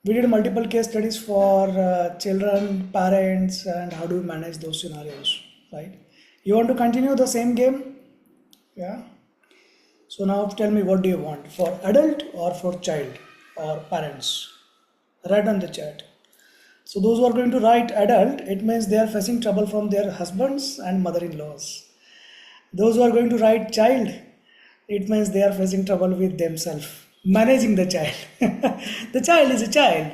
We did multiple case studies for children, parents, and how do you manage those scenarios, right? You want to continue the same game? Yeah. So now tell me, what do you want, for adult or for child or parents? Write on the chat. So those who are going to write adult, it means they are facing trouble from their husbands and mother-in-laws. Those who are going to write child, it means they are facing trouble with themselves, managing the child. The child is a child.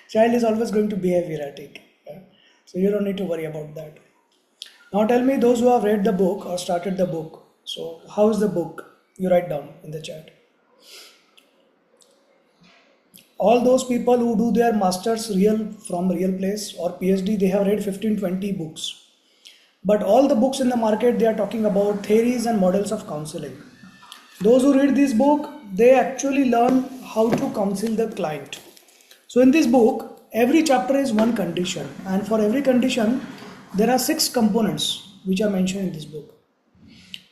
Child is always going to behave erratic. Yeah? So you don't need to worry about that. Now tell me, those who have read the book or started the book. So how is the book? You write down in the chat. All those people who do their masters from real place or PhD, they have read 15-20 books. But all the books in the market, they are talking about theories and models of counseling. Those who read this book, they actually learn how to counsel the client. So in this book, every chapter is one condition, and for every condition, there are 6 components which are mentioned in this book.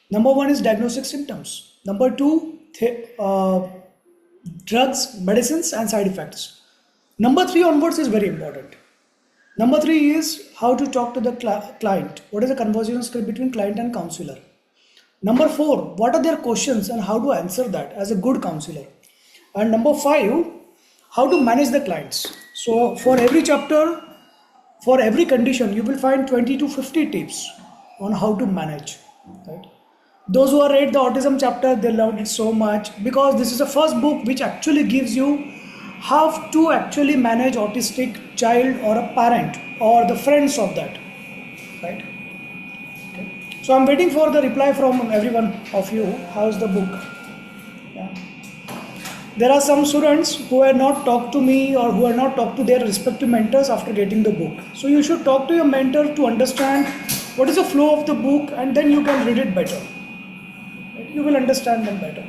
Number 1 is diagnostic symptoms. Number 2, drugs, medicines, and side effects. Number 3 onwards is very important. Number 3 is how to talk to the client. What is the conversation script between client and counselor? Number 4, what are their questions and how to answer that as a good counselor? And number 5, how to manage the clients. So for every chapter, for every condition, you will find 20 to 50 tips on how to manage. Right? Those who have read the autism chapter, they loved it so much because this is the first book which actually gives you how to actually manage autistic child or a parent or the friends of that, right? Okay. So I'm waiting for the reply from everyone of you. How's the book? Yeah. There are some students who have not talked to me or who have not talked to their respective mentors after getting the book. So you should talk to your mentor to understand what is the flow of the book, and then you can read it better. You will understand them better.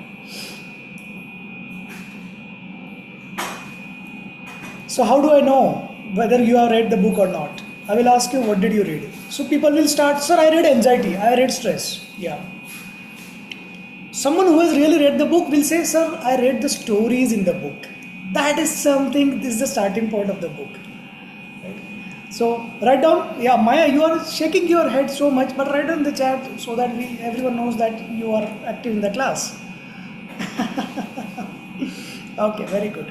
So how do I know whether you have read the book or not? I will ask you, what did you read? So people will start, sir, I read anxiety, I read stress. Yeah. Someone who has really read the book will say, sir, I read the stories in the book. That is something, this is the starting point of the book. Right? So write down, yeah, Maya, you are shaking your head so much, but write down in the chat so that everyone knows that you are active in the class. Okay, very good.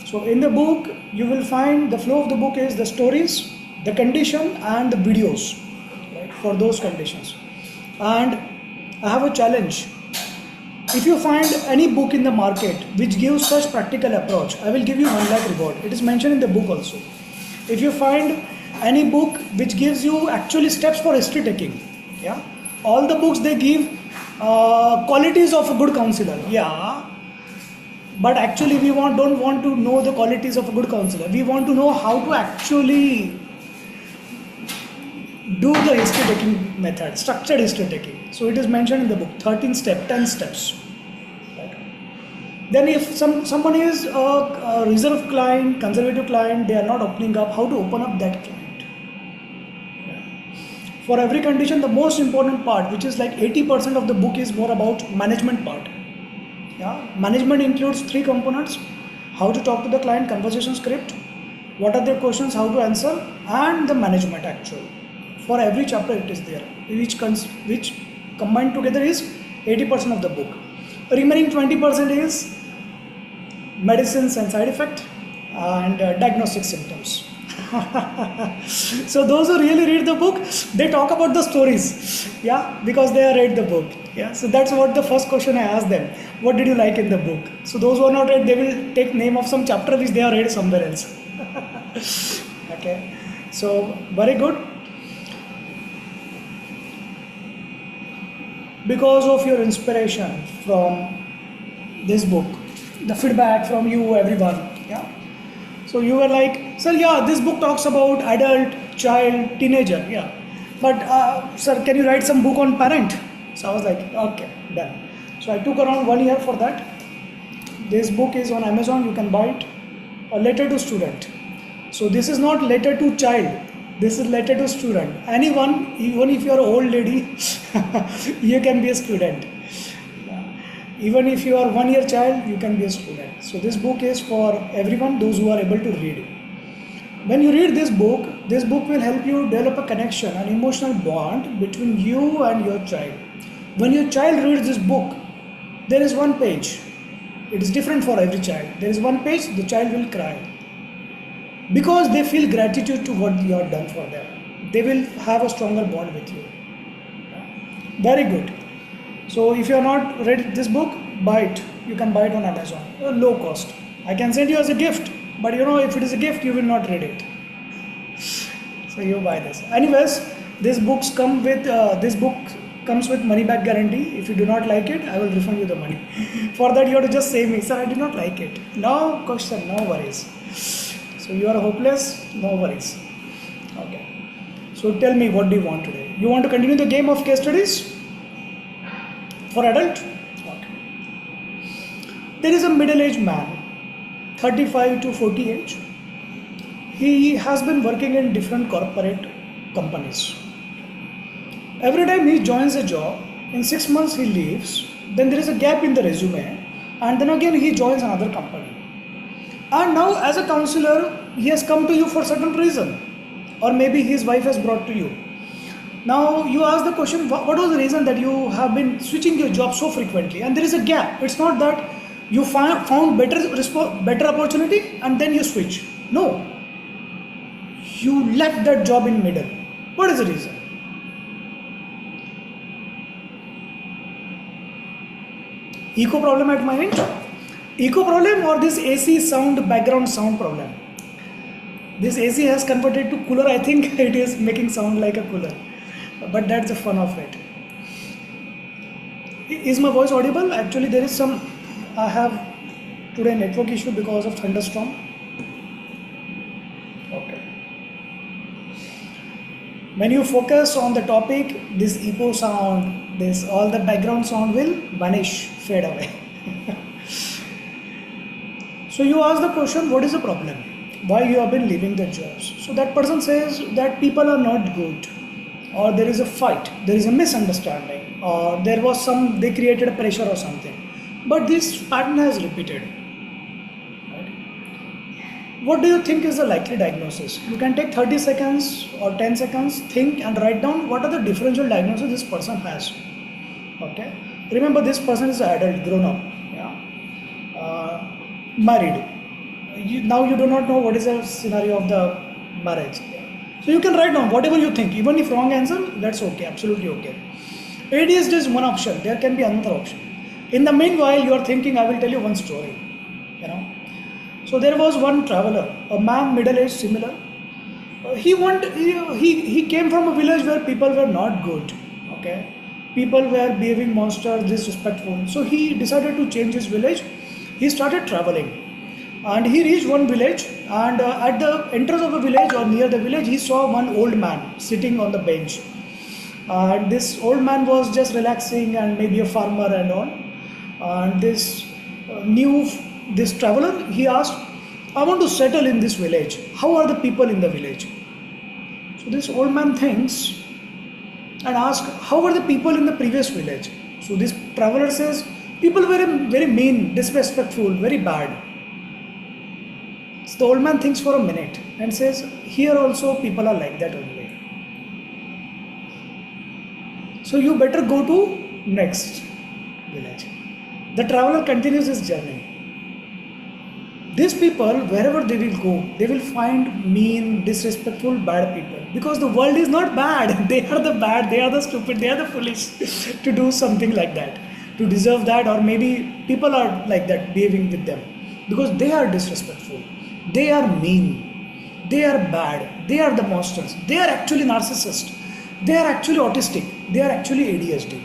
So in the book, you will find the flow of the book is the stories, the condition, and the videos, right, for those conditions. And I have a challenge. If you find any book in the market which gives such practical approach, I will give you 1 lakh reward. It is mentioned in the book also. If you find any book which gives you actually steps for history taking, yeah, all the books they give qualities of a good counselor, yeah. But actually we don't want to know the qualities of a good counselor. We want to know how to actually do the history taking method, structured history taking. So it is mentioned in the book, 13 steps, 10 steps. Right? Then if someone is a reserved client, conservative client, they are not opening up, how to open up that client. Yeah. For every condition, the most important part, which is like 80% of the book, is more about management part. Yeah, management includes 3 components: how to talk to the client, conversation script, what are their questions, how to answer, and the management actually. For every chapter it is there, which combined together is 80% of the book. Remaining 20% is medicines and side effect and diagnostic symptoms. So those who really read the book, they talk about the stories, yeah, because they have read the book. Yeah, so that's what the first question I asked them. What did you like in the book? So those who are not read, they will take name of some chapter which they have read somewhere else. Okay, so very good. Because of your inspiration from this book, the feedback from you, everyone, yeah. So you were like, sir, yeah, this book talks about adult, child, teenager, yeah. But sir, can you write some book on parent? So I was like, okay, done. So I took around 1 year for that. This book is on Amazon, you can buy it. A letter to student. So this is not letter to child, this is letter to student. Anyone, even if you are an old lady, you can be a student. Even if you are 1 year child, you can be a student. So this book is for everyone, those who are able to read. When you read this book will help you develop a connection, an emotional bond between you and your child. When your child reads this book, there is one page. It is different for every child. There is one page, the child will cry. Because they feel gratitude to what you have done for them. They will have a stronger bond with you. Very good. So if you have not read this book, buy it. You can buy it on Amazon. Low cost. I can send you as a gift. But if it is a gift, you will not read it. So you buy this. Anyways, this book comes with money back guarantee. If you do not like it, I will refund you the money. For that, you have to just say me, sir, I did not like it. No question, no worries. So you are hopeless, no worries. Okay. So tell me, what do you want today? You want to continue the game of case studies for adult? Okay. There is a middle-aged man, 35 to 40 age. He has been working in different corporate companies. Every time he joins a job, in 6 months he leaves, then there is a gap in the resume, and then again he joins another company. And now as a counselor, he has come to you for certain reason, or maybe his wife has brought to you. Now you ask the question, what was the reason that you have been switching your job so frequently? And there is a gap. It's not that you found better opportunity and then you switch. No. You left that job in middle. What is the reason? Echo problem at my end? Echo problem or this AC sound, background sound problem? This AC has converted to cooler. I think it is making sound like a cooler. But that's the fun of it. Is my voice audible? Actually, I have today network issue because of thunderstorm. Okay. When you focus on the topic, this echo sound, all the background sound will vanish, fade away. So you ask the question, what is the problem? Why you have been leaving the jobs? So that person says that people are not good, or there is a fight, there is a misunderstanding, or they created a pressure or something. But this pattern has repeated. Right? What do you think is the likely diagnosis? You can take 30 seconds or 10 seconds, think and write down what are the differential diagnoses this person has. Okay. Remember, this person is an adult, grown up, married. Now you do not know what is the scenario of the marriage. So you can write down whatever you think. Even if wrong answer, that's okay, absolutely okay. ADHD is one option. There can be another option. In the meanwhile, you are thinking, I will tell you one story. So there was one traveler, a man, middle-aged, similar. He came from a village where people were not good. Okay, people were behaving monsters, disrespectful. So he decided to change his village. He started traveling, and he reached one village. And at the entrance of the village or near the village, he saw one old man sitting on the bench. And this old man was just relaxing and maybe a farmer and all. And this traveler, he asked, I want to settle in this village. How are the people in the village? So this old man thinks and asks, how are the people in the previous village? So this traveler says, people were very mean, disrespectful, very bad. So the old man thinks for a minute and says, here also people are like that only. So you better go to next village. The traveler continues his journey. These people, wherever they will go, they will find mean, disrespectful, bad people. Because the world is not bad. They are the bad, they are the stupid, they are the foolish to do something like that, to deserve that, or maybe people are like that behaving with them. Because they are disrespectful, they are mean, they are bad, they are the monsters, they are actually narcissists, they are actually autistic, they are actually ADHD.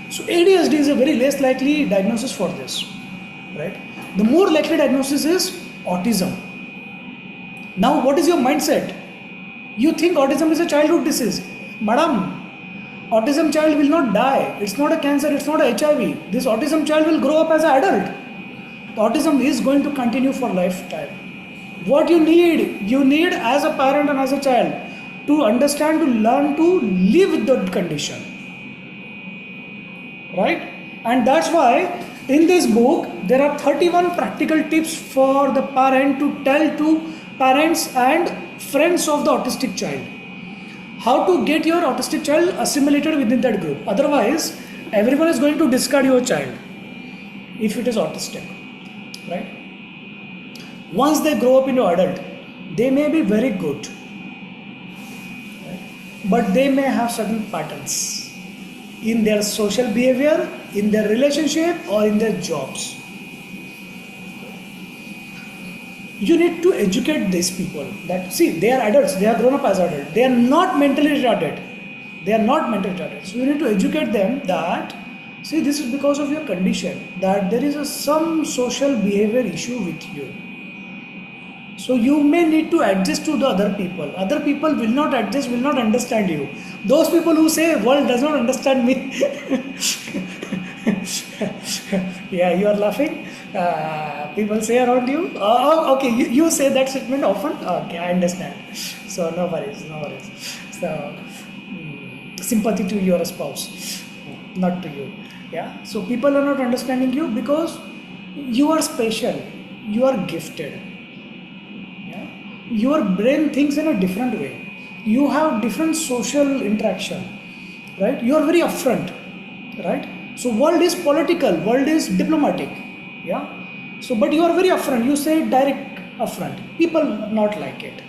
So ADHD is a very less likely diagnosis for this, right? The more likely diagnosis is autism. Now what is your mindset? You think autism is a childhood disease. Madam, autism child will not die. It's not a cancer, it's not a HIV. This autism child will grow up as an adult. Autism is going to continue for lifetime. What you need as a parent and as a child to understand, to learn to live with that condition. Right? And that's why In this book, there are 31 practical tips for the parent to tell to parents and friends of the autistic child. How to get your autistic child assimilated within that group. Otherwise, everyone is going to discard your child if it is autistic, right? Once they grow up into adult, they may be very good, right? But they may have certain patterns in their social behavior, in their relationship, or in their jobs. You need to educate these people that, see, they are adults, they are grown up as adults, they are not mentally retarded. They are not mentally retarded. So you need to educate them that, see, this is because of your condition, that there is some social behavior issue with you. So you may need to adjust to the other people. Other people will not adjust, will not understand you. Those people who say world does not understand me. Yeah, you are laughing. People say around you. Okay, you say that statement often. Okay, I understand. So no worries, no worries. So sympathy to your spouse, not to you. Yeah. So people are not understanding you because you are special. You are gifted. Your brain thinks in a different way. You have different social interaction, right? You are very upfront, right? So world is political, world is diplomatic, yeah. So but you are very upfront. You say direct upfront. People not like it.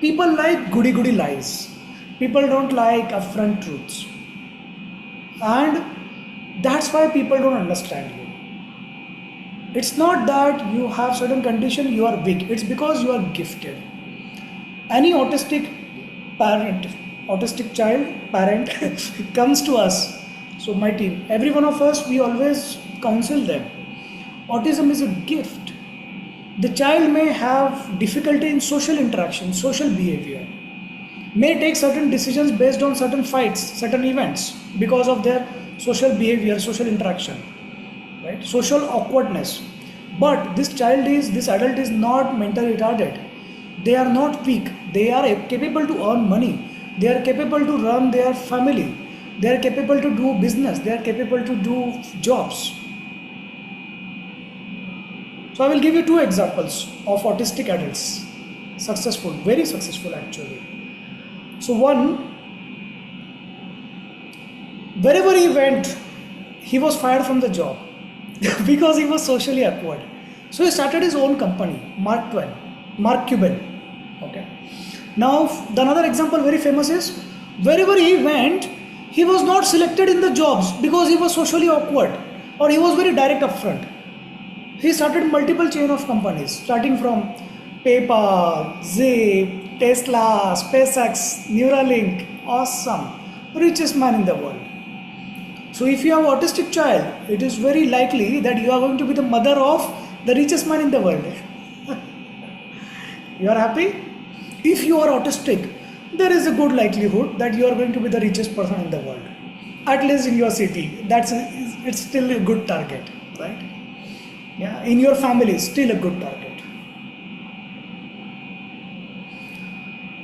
People like goody lies. People don't like upfront truths, and that's why people don't understand you. It's not that you have certain condition, you are weak. It's because you are gifted. Any autistic parent, autistic child, parent comes to us. So my team, every one of us, we always counsel them. Autism is a gift. The child may have difficulty in social interaction, social behavior, may take certain decisions based on certain fights, certain events because of their social behavior, social interaction, right? Social awkwardness. But this adult is not mentally retarded. They are not weak. They are capable to earn money. They are capable to run their family. They are capable to do business. They are capable to do jobs. So I will give you two examples of autistic adults. Successful, very successful actually. So one, wherever he went, he was fired from the job because he was socially awkward. So he started his own company, Mark Cuban. Okay. Now the another example very famous is, wherever he went, he was not selected in the jobs because he was socially awkward or he was very direct upfront. He started multiple chain of companies, starting from PayPal, Zip, Tesla, SpaceX, Neuralink. Awesome. Richest man in the world. So if you have an autistic child, it is very likely that you are going to be the mother of the richest man in the world. You are happy? If you are autistic, there is a good likelihood that you are going to be the richest person in the world. At least in your city. It's still a good target, right? Yeah, in your family, still a good target.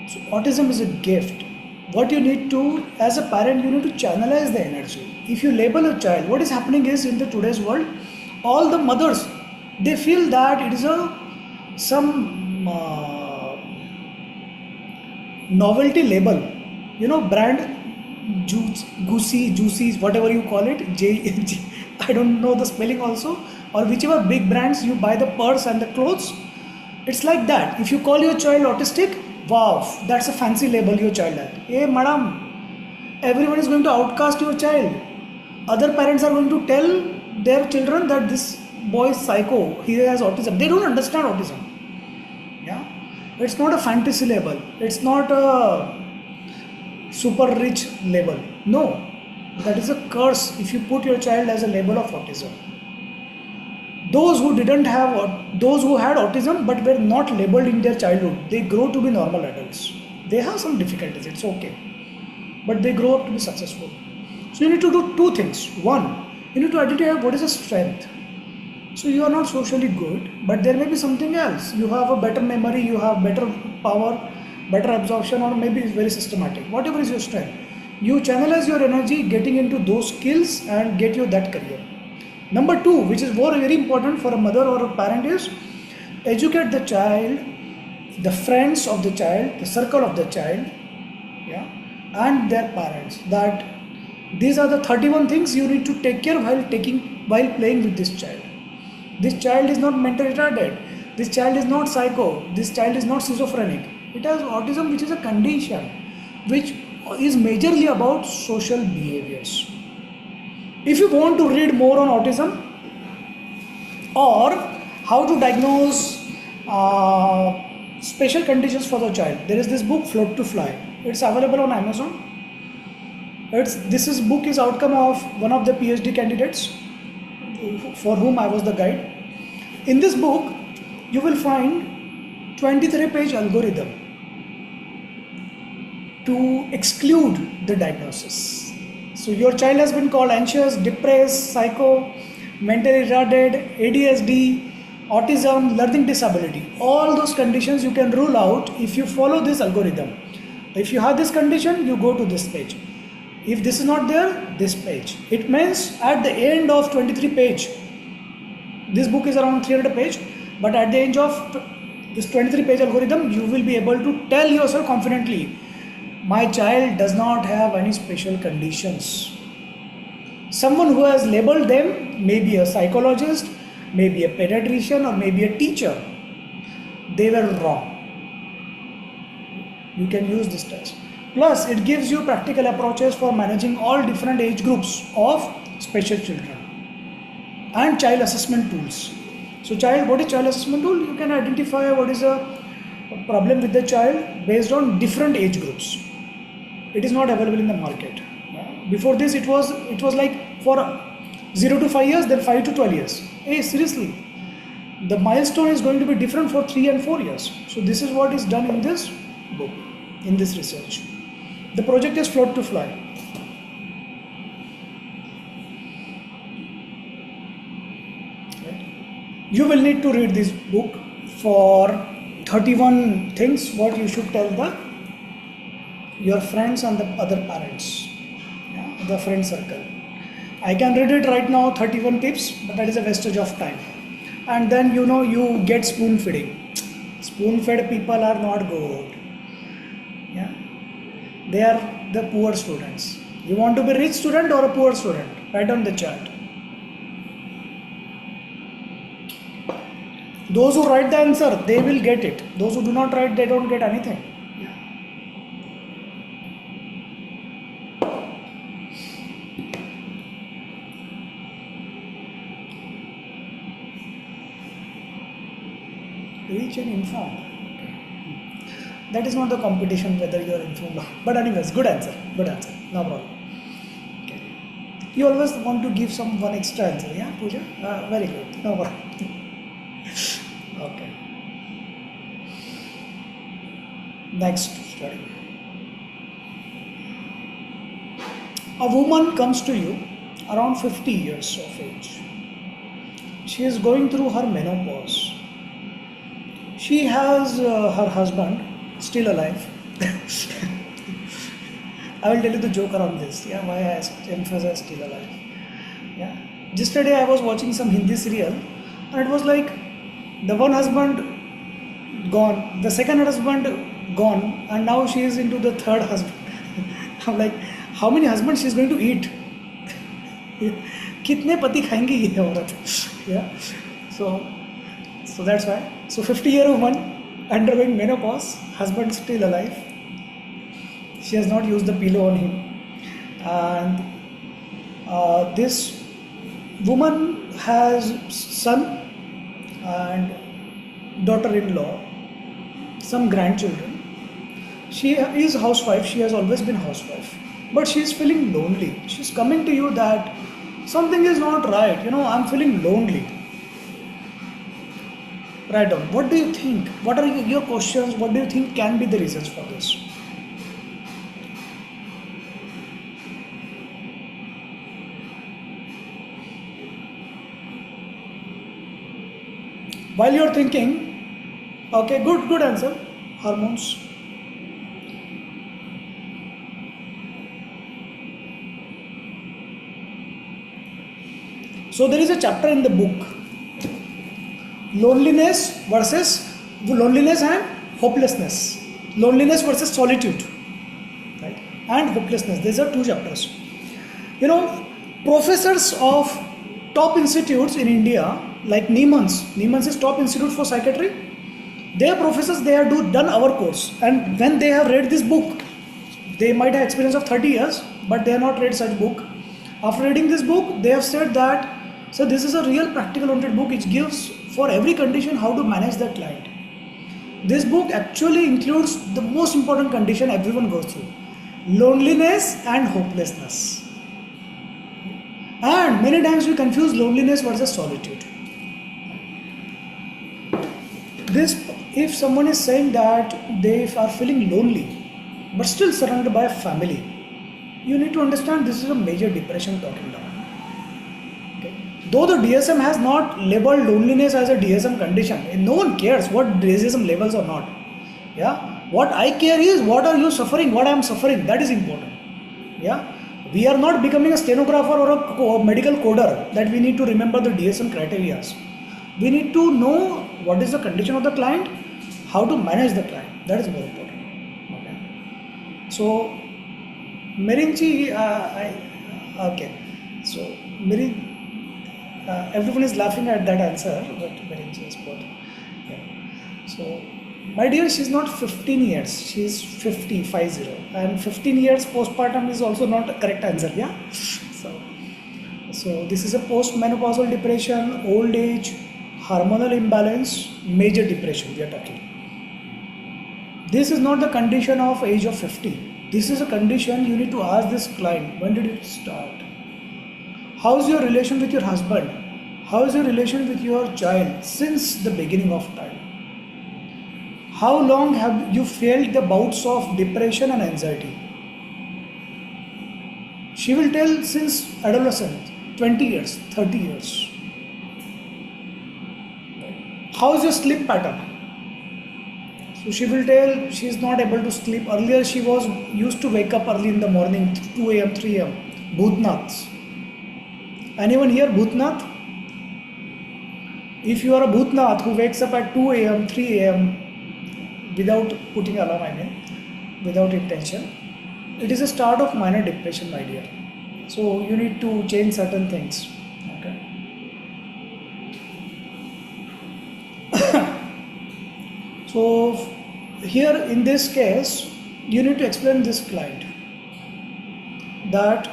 So autism is a gift. What you need to, as a parent, you need to channelize the energy. If you label a child, what is happening is, in the today's world, all the mothers, they feel that it is some novelty label, brand juicy, whatever you call it, I don't know the spelling also, or whichever big brands you buy the purse and the clothes. It's like that. If you call your child autistic, wow, that's a fancy label your child has. Hey madam, everyone is going to outcast your child. Other parents are going to tell their children that this boy is psycho, he has autism. They don't understand autism. Yeah, it's not a fantasy label. It's not a super rich label. No, that is a curse if you put your child as a label of autism. Those who had autism but were not labeled in their childhood, they grow to be normal adults. They have some difficulties, it's okay, but they grow up to be successful. So you need to do two things. One, you need to identify what is a strength. So you are not socially good, but there may be something else. You have a better memory, you have better power, better absorption, or maybe it's very systematic. Whatever is your strength, you channelize your energy getting into those skills and get you that career. Number two, which is more very important for a mother or a parent, is educate the child, the friends of the child, the circle of the child, yeah, and their parents, that these are the 31 things you need to take care while playing with this child. This child is not mentally retarded. This child is not psycho. This child is not schizophrenic. It has autism, which is a condition which is majorly about social behaviors. If you want to read more on autism or how to diagnose special conditions for the child, there is this book Float to Fly. It's available on Amazon. This book is outcome of one of the PhD candidates for whom I was the guide. In this book, you will find 23-page algorithm to exclude the diagnosis. So your child has been called anxious, depressed, psycho, mentally retarded, ADHD, autism, learning disability. All those conditions you can rule out if you follow this algorithm. If you have this condition, you go to this page. If this is not there, this page. It means at the end of 23 page, this book is around 300 page, but at the end of this 23 page algorithm, you will be able to tell yourself confidently, my child does not have any special conditions. Someone who has labeled them, maybe a psychologist, maybe a pediatrician, or maybe a teacher, they were wrong. You can use this test. Plus, it gives you practical approaches for managing all different age groups of special children and child assessment tools. So, what is child assessment tool? You can identify what is a problem with the child based on different age groups. It is not available in the market. Before this, it was like for 0 to 5 years, then 5 to 12 years. Hey, seriously, the milestone is going to be different for 3 and 4 years. So, this is what is done in this book, in this research. The project is Float to Fly. You will need to read this book for 31 things what you should tell your friends and the other parents, the friend circle. I can read it right now, 31 tips, but that is a wastage of time. And then you get spoon feeding. Spoon fed people are not good. Yeah, they are the poor students. You want to be a rich student or a poor student? Write on the chart. Those who write the answer, they will get it. Those who do not write, they don't get anything. Reach and inform. That is not the competition whether you are informed or not. But anyways, good answer, no problem. Okay. You always want to give one extra answer, yeah, Pooja? Very good, no problem. Okay. Next study. A woman comes to you around 50 years of age. She is going through her menopause. She has her husband still alive. I will tell you the joke around this. Yeah, why I emphasize still alive. Yeah. Yesterday I was watching some Hindi serial, and it was like the one husband gone, the second husband gone, and now she is into the third husband. I'm like, how many husbands she is going to eat? कितने पति खाएंगी ये औरत? Yeah. So that's why. So 50-year woman undergoing menopause, husband still alive. She has not used the pillow on him. And this woman has son and daughter-in-law, some grandchildren. She is housewife. She has always been housewife. But she is feeling lonely. She's coming to you that something is not right. I'm feeling lonely. Write down. What do you think? What are your questions? What do you think can be the reasons for this? While you're thinking, okay, good answer. Hormones. So So there is a chapter in the book, loneliness and hopelessness. Loneliness versus solitude, right? And hopelessness. These are two chapters. Professors of top institutes in India, like Niemann's is top institute for psychiatry. Their professors, they have done our course, and when they have read this book, they might have experience of 30 years, but they have not read such book. After reading this book, they have said that, so this is a real practical oriented book which gives for every condition how to manage the client. This book actually includes the most important condition everyone goes through: loneliness and hopelessness. And many times we confuse loneliness versus solitude. If someone is saying that they are feeling lonely but still surrounded by a family, you need to understand this is a major depression talking about. Okay. Though the DSM has not labeled loneliness as a DSM condition, and no one cares what DSM labels or not. Yeah. What I care is what are you suffering, what I am suffering. That is important. Yeah. We are not becoming a stenographer or a medical coder that we need to remember the DSM criteria. We need to know what is the condition of the client, how to manage the client. That is more important. Okay. So, Merinchi, okay. So, everyone is laughing at that answer, but Merinchi is both. Yeah. So, my dear, she's not 15 years, she's 50, and 15 years postpartum is also not a correct answer, yeah? So this is a postmenopausal depression, old age, hormonal imbalance, major depression we are talking. This is not the condition of age of 50. This is a condition you need to ask this client, when did it start? How is your relation with your husband? How is your relation with your child since the beginning of time? How long have you felt the bouts of depression and anxiety? She will tell since adolescence, 20 years, 30 years. How is your sleep pattern? So she will tell she is not able to sleep. Earlier she was used to wake up early in the morning, 2 a.m., 3 a.m. Bhutnaths. Anyone here Bhutnath? If you are a Bhutnath who wakes up at 2 a.m., 3 a.m. without putting alarm, without intention, it is a start of minor depression, my dear. So you need to change certain things. Okay. So here in this case, you need to explain this client that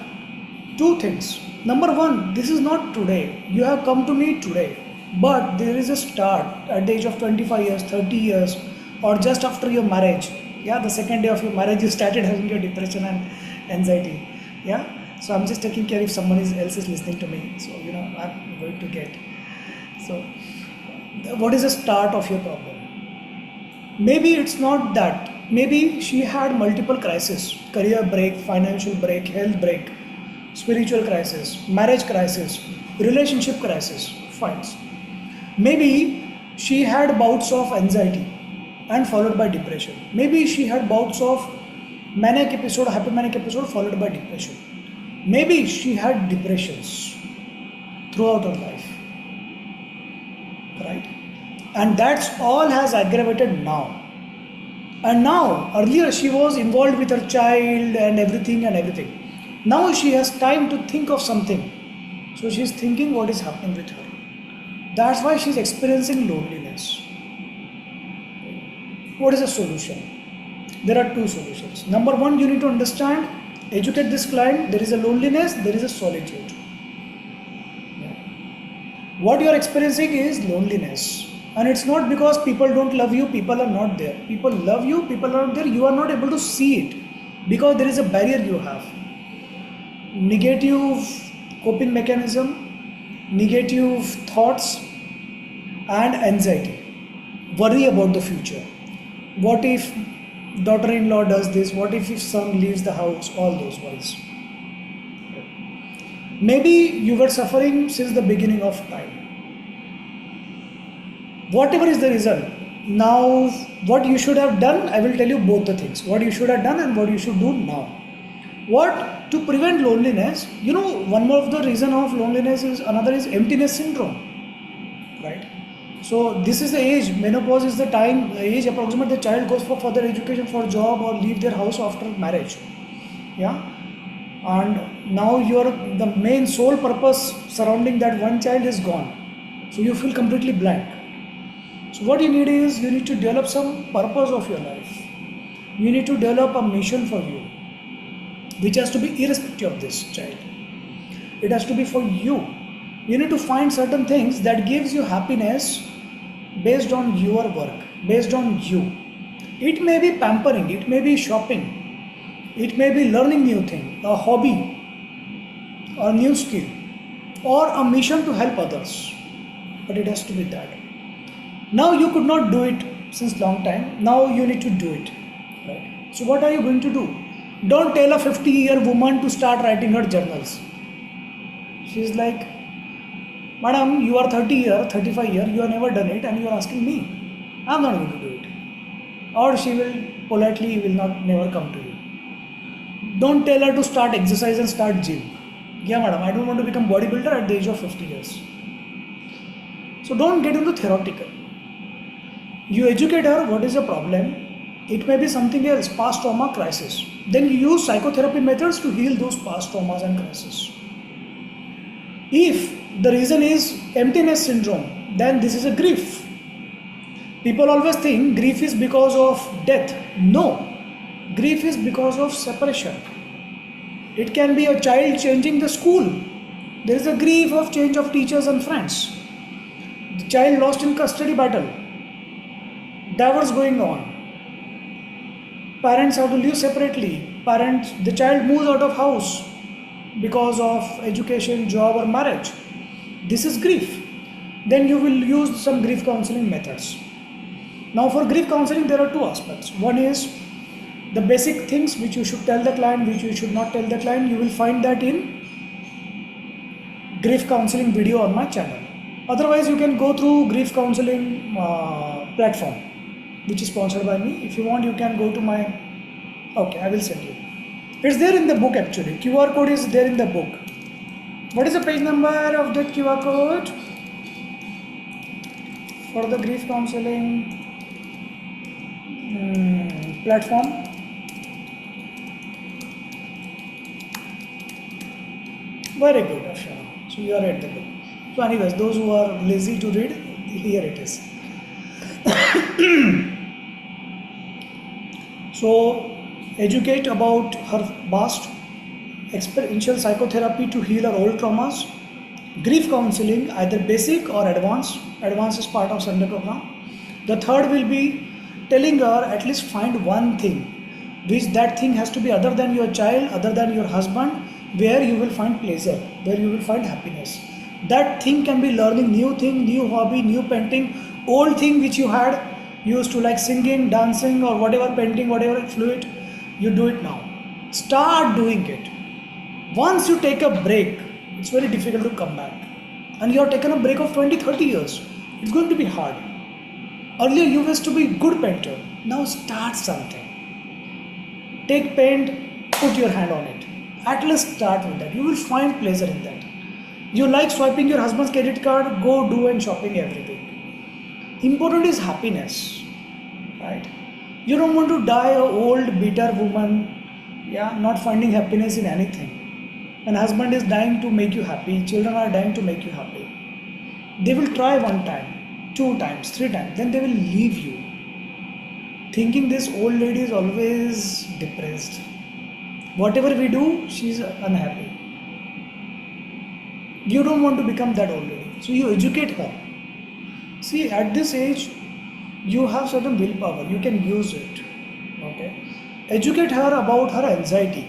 two things. Number one, this is not today. You have come to me today, but there is a start at the age of 25 years, 30 years, or just after your marriage. Yeah, the second day of your marriage, you started having your depression and anxiety. Yeah, so I'm just taking care if someone else is listening to me. So, I'm going to get. So, what is the start of your problem? Maybe it's not that. Maybe she had multiple crises: career break, financial break, health break, spiritual crisis, marriage crisis, relationship crisis, fights. Maybe she had bouts of anxiety and followed by depression. Maybe she had bouts of manic episode, hypomanic episode followed by depression. Maybe she had depressions throughout her life, right? And that's all has aggravated now. And now, earlier she was involved with her child and everything. Now she has time to think of something. So she is thinking what is happening with her. That's why she is experiencing loneliness. What is the solution? There are two solutions. Number one, you need to understand, educate this client. There is a loneliness, there is a solitude. What you are experiencing is loneliness. And it's not because people don't love you, people are not there. People love you, people are not there. You are not able to see it because there is a barrier you have. Negative coping mechanism, negative thoughts, and anxiety. Worry about the future. What if daughter-in-law does this? What if son leaves the house? All those worries. Maybe you were suffering since the beginning of time. Whatever is the result, now what you should have done, I will tell you both the things. What you should have done and what you should do now. What to prevent loneliness? One more of the reason of loneliness is another is emptiness syndrome, right? So this is the age. Menopause is the time age approximate the child goes for further education, for job, or leave their house after marriage. Yeah, and now the main sole purpose surrounding that one child is gone. So you feel completely blank. So what you need is you need to develop some purpose of your life. You need to develop a mission for you, which has to be irrespective of this child. It has to be for you. You need to find certain things that gives you happiness based on your work, based on you. It may be pampering, it may be shopping, it may be learning new thing, a hobby, or a new skill, or a mission to help others. But it has to be that. Now you could not do it since long time. Now you need to do it. Right? So what are you going to do? Don't tell a 50-year woman to start writing her journals. She's like, Madam, you are 30 year, 35 year, you have never done it and you are asking me. I'm not going to do it. Or she will politely never come to you. Don't tell her to start exercise and start gym. Yeah, madam, I don't want to become bodybuilder at the age of 50 years. So don't get into theoretical. You educate her what is the problem. It may be something else, past trauma, crisis. Then you use psychotherapy methods to heal those past traumas and crises. If the reason is emptiness syndrome, then this is a grief. People always think grief is because of death. No, grief is because of separation. It can be a child changing the school. There is a grief of change of teachers and friends. The child lost in custody battle. Divorce going on. Parents have to live separately. The child moves out of house because of education, job or marriage. This is grief. Then you will use some grief counseling methods. Now for grief counseling there are two aspects. One is the basic things which you should tell the client, which you should not tell the client. You will find that in grief counseling video on my channel. Otherwise you can go through grief counseling platform which is sponsored by me. If you want you can go to my, okay, I will send you. It's there in the book actually. QR code is there in the book. What is the page number of that QR code? For the grief counseling platform. Very good, Ashana. So you are at the book. So anyways, those who are lazy to read, here it is. So educate about her past, experiential psychotherapy to heal her old traumas, grief counseling either basic or advanced. Advanced is part of Sunday program. The third will be telling her at least find one thing, which that thing has to be other than your child, other than your husband, where you will find pleasure, where you will find happiness. That thing can be learning new thing, new hobby, new painting, old thing which you had used to like singing, dancing or whatever, painting, whatever fluid, you do it now. Start doing it. Once you take a break, it's very difficult to come back. And you have taken a break of 20-30 years. It's going to be hard. Earlier you used to be good painter. Now start something. Take paint, put your hand on it. At least start with that. You will find pleasure in that. You like swiping your husband's credit card, go do and shopping everything. Important is happiness, right? You don't want to die an old bitter woman, not finding happiness in anything. An husband is dying to make you happy, children are dying to make you happy. They will try one time, 2 times, 3 times, then they will leave you. Thinking this old lady is always depressed. Whatever we do, she is unhappy. You don't want to become that old lady. So you educate her. See, at this age, you have certain willpower. You can use it. Okay. Educate her about her anxiety,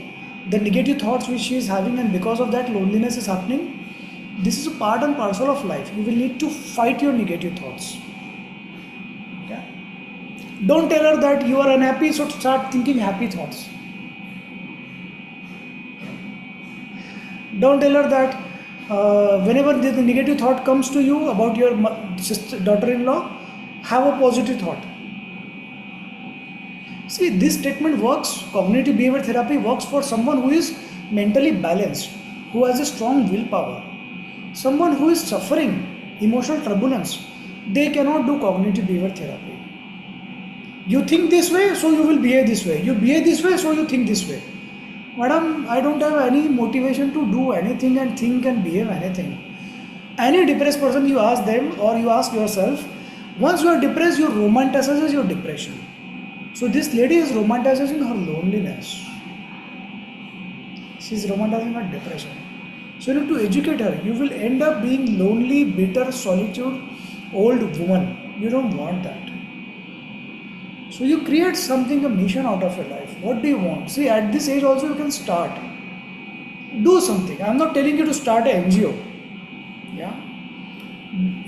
the negative thoughts which she is having, and because of that loneliness is happening. This is a part and parcel of life. You will need to fight your negative thoughts. Okay. Don't tell her that you are unhappy, so start thinking happy thoughts. Don't tell her that whenever the negative thought comes to you about your daughter-in-law, have a positive thought. See, this statement works, cognitive behavior therapy works for someone who is mentally balanced, who has a strong willpower. Someone who is suffering emotional turbulence, they cannot do cognitive behavior therapy. You think this way, so you will behave this way. You behave this way, so you think this way. Madam, I don't have any motivation to do anything and think and behave anything. Any depressed person, you ask them or you ask yourself, once you are depressed, you romanticize your depression. So this lady is romanticizing her loneliness. She is romanticizing her depression. So you need to educate her. You will end up being lonely, bitter, solitude, old woman. You don't want that. So you create something, a mission out of your life. What do you want? See, at this age also you can start. Do something. I'm not telling you to start an NGO. Yeah.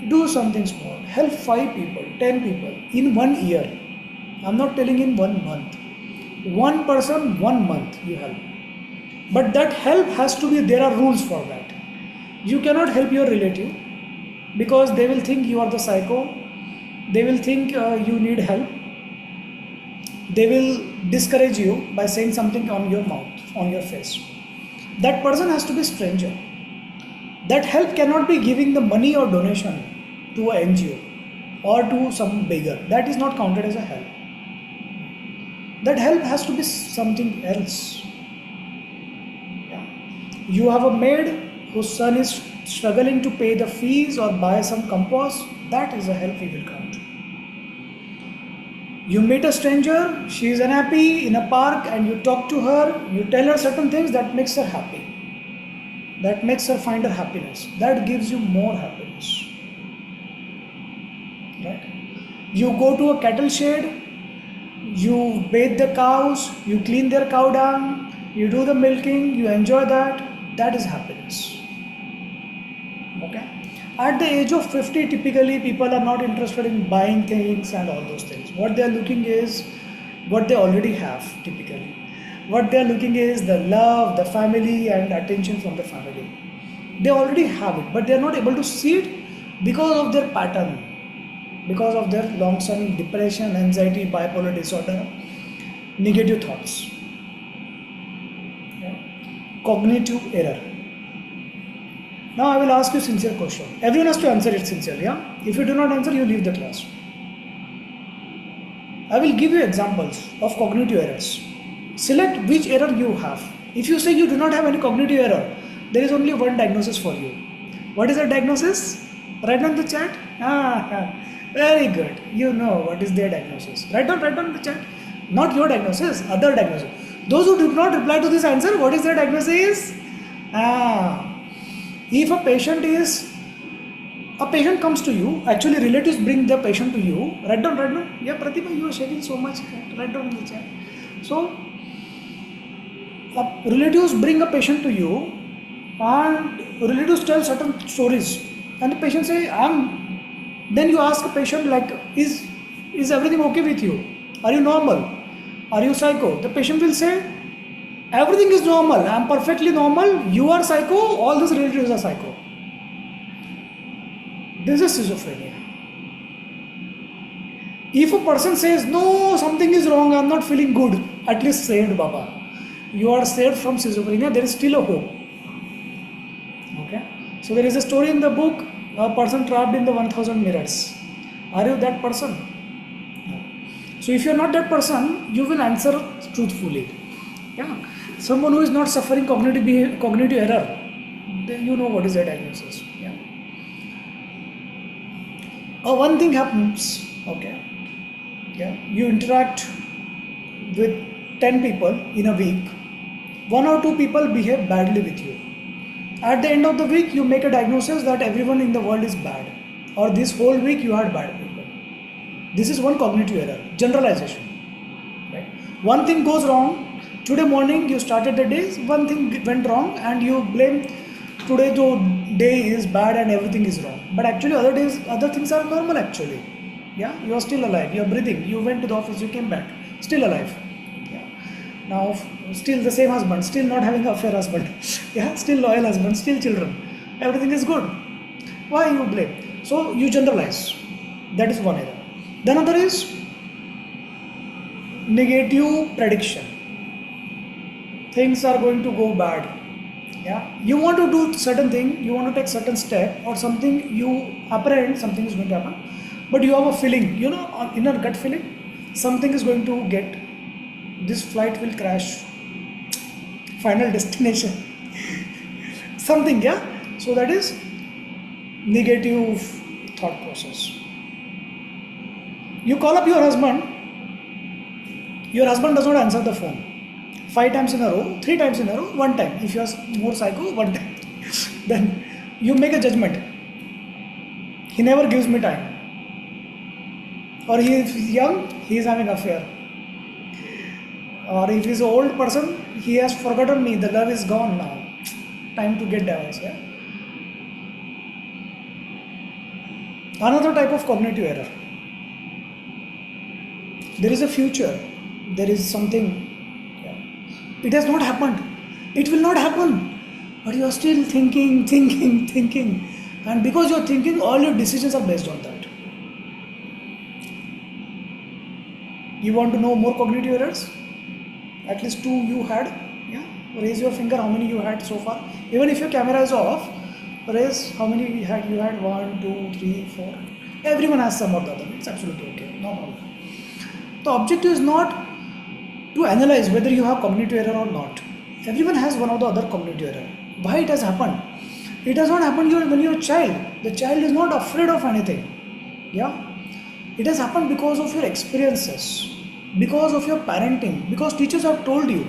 Do something small. Help 5 people, 10 people in 1 year. I'm not telling in 1 month. 1 person, 1 month you help. But that help has to be, there are rules for that. You cannot help your relative because they will think you are the psycho. They will think you need help. They will discourage you by saying something on your mouth, on your face. That person has to be stranger. That help cannot be giving the money or donation to an NGO or to some beggar. That is not counted as a help. That help has to be something else. Yeah. You have a maid whose son is struggling to pay the fees or buy some compost. That is a help we will count. You meet a stranger, she is unhappy in a park and you talk to her, you tell her certain things that makes her happy. That makes her find her happiness. That gives you more happiness. Right? You go to a cattle shed, you bathe the cows, you clean their cow dung, you do the milking, you enjoy that. That is happiness. Okay? At the age of 50, typically people are not interested in buying things and all those things. What they are looking is what they already have, typically. What they are looking is the love, the family and attention from the family. They already have it, but they are not able to see it because of their pattern, because of their long-term depression, anxiety, bipolar disorder, negative thoughts. Yeah. Cognitive error. Now I will ask you a sincere question. Everyone has to answer it sincerely. Yeah? If you do not answer, you leave the class. I will give you examples of cognitive errors. Select which error you have. If you say you do not have any cognitive error, there is only one diagnosis for you. What is the diagnosis? Write down the chat. Very good. You know what is their diagnosis. Write down the chat. Not your diagnosis, other diagnosis. Those who did not reply to this answer, what is their diagnosis? If a patient comes to you, actually relatives bring the patient to you, write down. Yeah, Pratibha, you are sharing so much. Write down in the chat. So, relatives bring a patient to you and relatives tell certain stories and the patient say, then you ask a patient like, is everything okay with you? Are you normal? Are you psycho? The patient will say, everything is normal. I am perfectly normal. You are psycho. All these relatives are psycho. This is schizophrenia. If a person says, no, something is wrong, I am not feeling good, at least saved, Baba. You are saved from schizophrenia. There is still a hope. Okay. So there is a story in the book, a person trapped in the 1000 mirrors. Are you that person? No. So if you are not that person, you will answer truthfully. Yeah. Someone who is not suffering cognitive error, then you know what is their diagnosis. Yeah. One thing happens, okay. Yeah. You interact with 10 people in a week. 1 or 2 people behave badly with you. At the end of the week, you make a diagnosis that everyone in the world is bad. Or this whole week you had bad people. This is one cognitive error, generalization. Right? One thing goes wrong. Today morning you started the day, one thing went wrong and you blame today the day is bad and everything is wrong. But actually other things are normal actually. Yeah, you are still alive, you are breathing, you went to the office, you came back, still alive. Yeah. Now still the same husband, still not having an affair husband. Yeah, still loyal husband, still children. Everything is good. Why you blame? So you generalize. That is one error. The another is negative prediction. Things are going to go bad. Yeah, you want to do certain thing, you want to take certain step or something, you apprehend something is going to happen, but you have a feeling, inner gut feeling, something is going to get, this flight will crash, final destination, something, yeah. So that is negative thought process. You call up your husband does not answer the phone 5 times in a row, 3 times in a row, 1 time. If you are more psycho, 1 time. Then you make a judgment. He never gives me time. Or he is young, he is having affair. Or if he is an old person, he has forgotten me, the love is gone now. Time to get divorced. Yeah? Another type of cognitive error. There is a future, there is something. It has not happened. It will not happen. But you are still thinking. And because you are thinking, all your decisions are based on that. You want to know more cognitive errors? At least 2 you had. Yeah? Raise your finger how many you had so far. Even if your camera is off, raise how many you had. You had 1, 2, 3, 4. Everyone has some or the other. It's absolutely okay. No problem. The objective is not to analyze whether you have cognitive error or not. Everyone has one or the other cognitive error. Why it has happened? It has not happened when you are a child. The child is not afraid of anything. Yeah? It has happened because of your experiences, because of your parenting, because teachers have told you.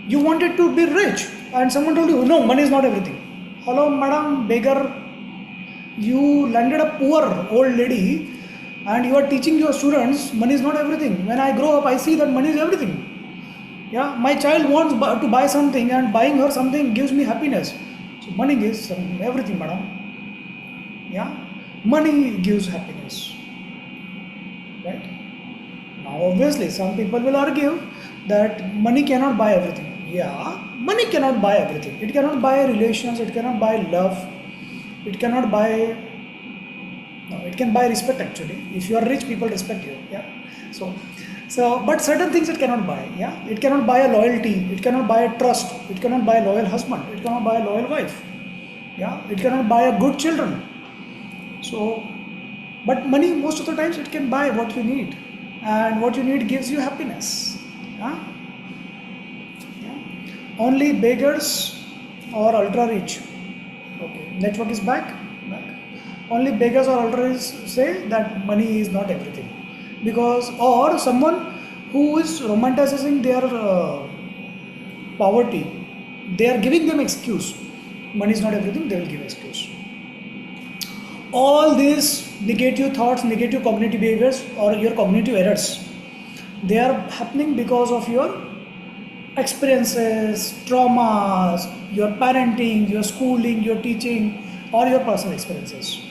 You wanted to be rich and someone told you, no, money is not everything. Hello, madam, beggar. You landed a poor old lady and you are teaching your students money is not everything. When I grow up, I see that money is everything. Yeah, my child wants to buy something and buying her something gives me happiness. So money gives everything, madam. Yeah, money gives happiness. Right? Now, obviously, some people will argue that money cannot buy everything. Yeah, money cannot buy everything. It cannot buy relations. It cannot buy love. It cannot buy. No, it can buy respect actually. If you are rich, people respect you. Yeah. So, but certain things it cannot buy. Yeah. It cannot buy a loyalty. It cannot buy a trust. It cannot buy a loyal husband. It cannot buy a loyal wife. Yeah. It cannot buy a good children. So, but money most of the times it can buy what you need, and what you need gives you happiness. Yeah. Yeah. Only beggars or ultra rich. Okay. Network is back. Only beggars or ultra rich say that money is not everything, because or someone who is romanticizing their poverty, they are giving them excuse. Money is not everything. They will give excuse. All these negative thoughts, negative cognitive behaviors, or your cognitive errors, they are happening because of your experiences, traumas, your parenting, your schooling, your teaching, or your personal experiences.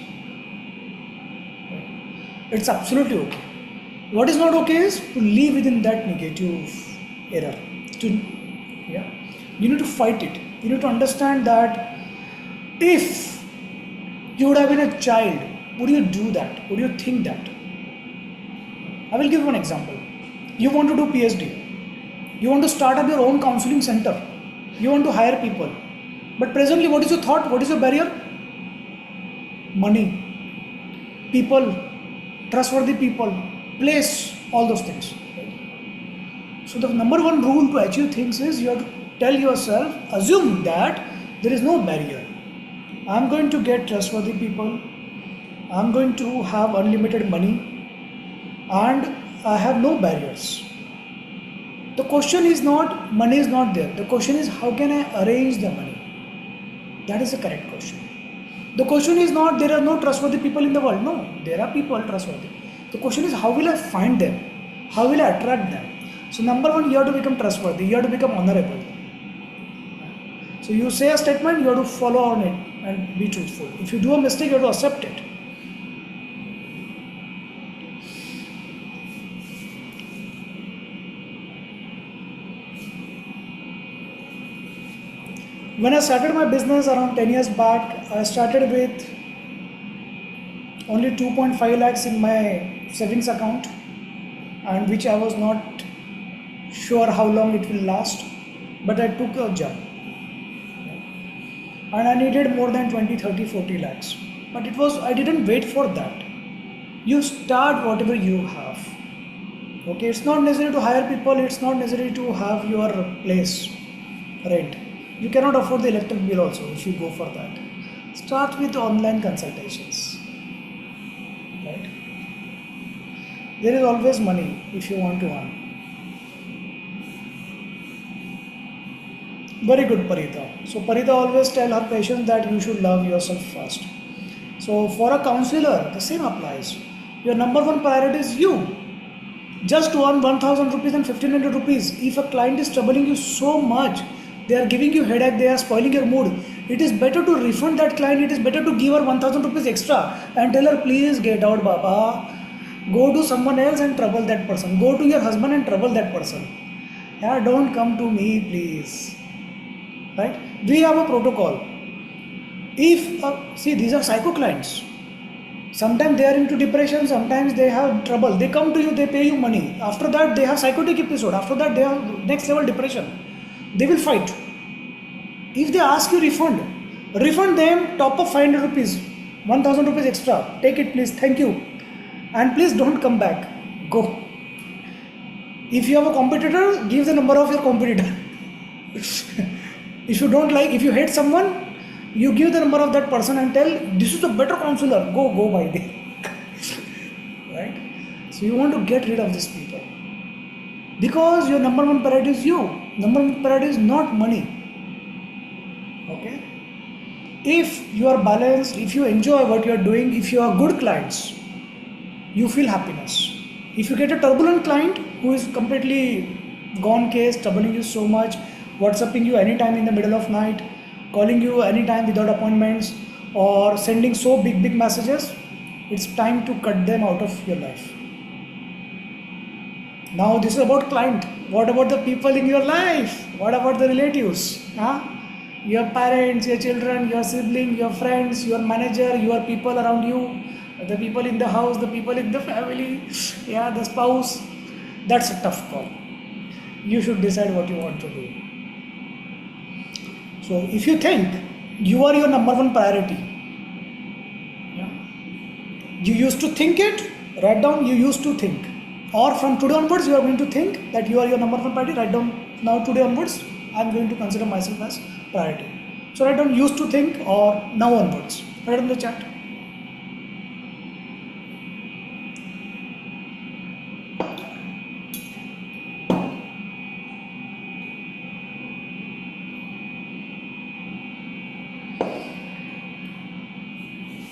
It's absolutely okay. What is not okay is to live within that negative error. You need to fight it. You need to understand that if you would have been a child, would you do that? Would you think that? I will give you an example. You want to do PhD. You want to start up your own counselling center. You want to hire people. But presently, what is your thought? What is your barrier? Money, people, trustworthy people, place, all those things. So the number one rule to achieve things is you have to tell yourself, assume that there is no barrier. I am going to get trustworthy people. I am going to have unlimited money, and I have no barriers. The question is not, money is not there. The question is, how can I arrange the money? That is the correct question. The question is not, there are no trustworthy people in the world. No, there are people trustworthy. The question is, how will I find them? How will I attract them? So number one, you have to become trustworthy. You have to become honorable. So you say a statement, you have to follow on it and be truthful. If you do a mistake, you have to accept it. When I started my business around 10 years back, I started with only 2.5 lakhs in my savings account, and which I was not sure how long it will last, but I took a jump. And I needed more than 20, 30, 40 lakhs. But I didn't wait for that. You start whatever you have. Okay, it's not necessary to hire people, it's not necessary to have your place rent. You cannot afford the electric bill also if you go for that. Start with online consultations. Right? There is always money if you want to earn. Very good, Parita. So Parita always tell her patients that you should love yourself first. So for a counselor, the same applies. Your number one priority is you. Just to earn 1000 rupees and 1500 rupees. If a client is troubling you so much, they are giving you headache, they are spoiling your mood, it is better to refund that client. It is better to give her 1000 rupees extra and tell her, please get out, Baba. Go to someone else and trouble that person. Go to your husband and trouble that person. Yeah, don't come to me, please. Right? We have a protocol. If see, these are psycho clients. Sometimes they are into depression, sometimes they have trouble. They come to you, they pay you money. After that, they have psychotic episode. After that, they have next level depression. They will fight. If they ask you refund them top of 500 rupees, 1000 rupees extra. Take it, please. Thank you. And please don't come back. Go. If you have a competitor, give the number of your competitor. If you don't like, if you hate someone, you give the number of that person and tell, this is a better counselor, go by them. Right? So you want to get rid of these people. Because your number one priority is you. Number one priority is not money. Okay? If you are balanced, if you enjoy what you are doing, if you are good clients, you feel happiness. If you get a turbulent client who is completely gone case, troubling you so much, WhatsApping you anytime in the middle of night, calling you anytime without appointments, or sending so big messages, it's time to cut them out of your life. Now this is about client. What about the people in your life? What about the relatives? Your parents, your children, your siblings, your friends, your manager, your people around you, the people in the house, the people in the family, the spouse. That's a tough call. You should decide what you want to do. So if you think you are your number one priority, you used to think it, write down you used to think. Or from today onwards you are going to think that you are your number one priority, write down now today onwards I am going to consider myself as priority. So write down used to think or now onwards. Write in the chat.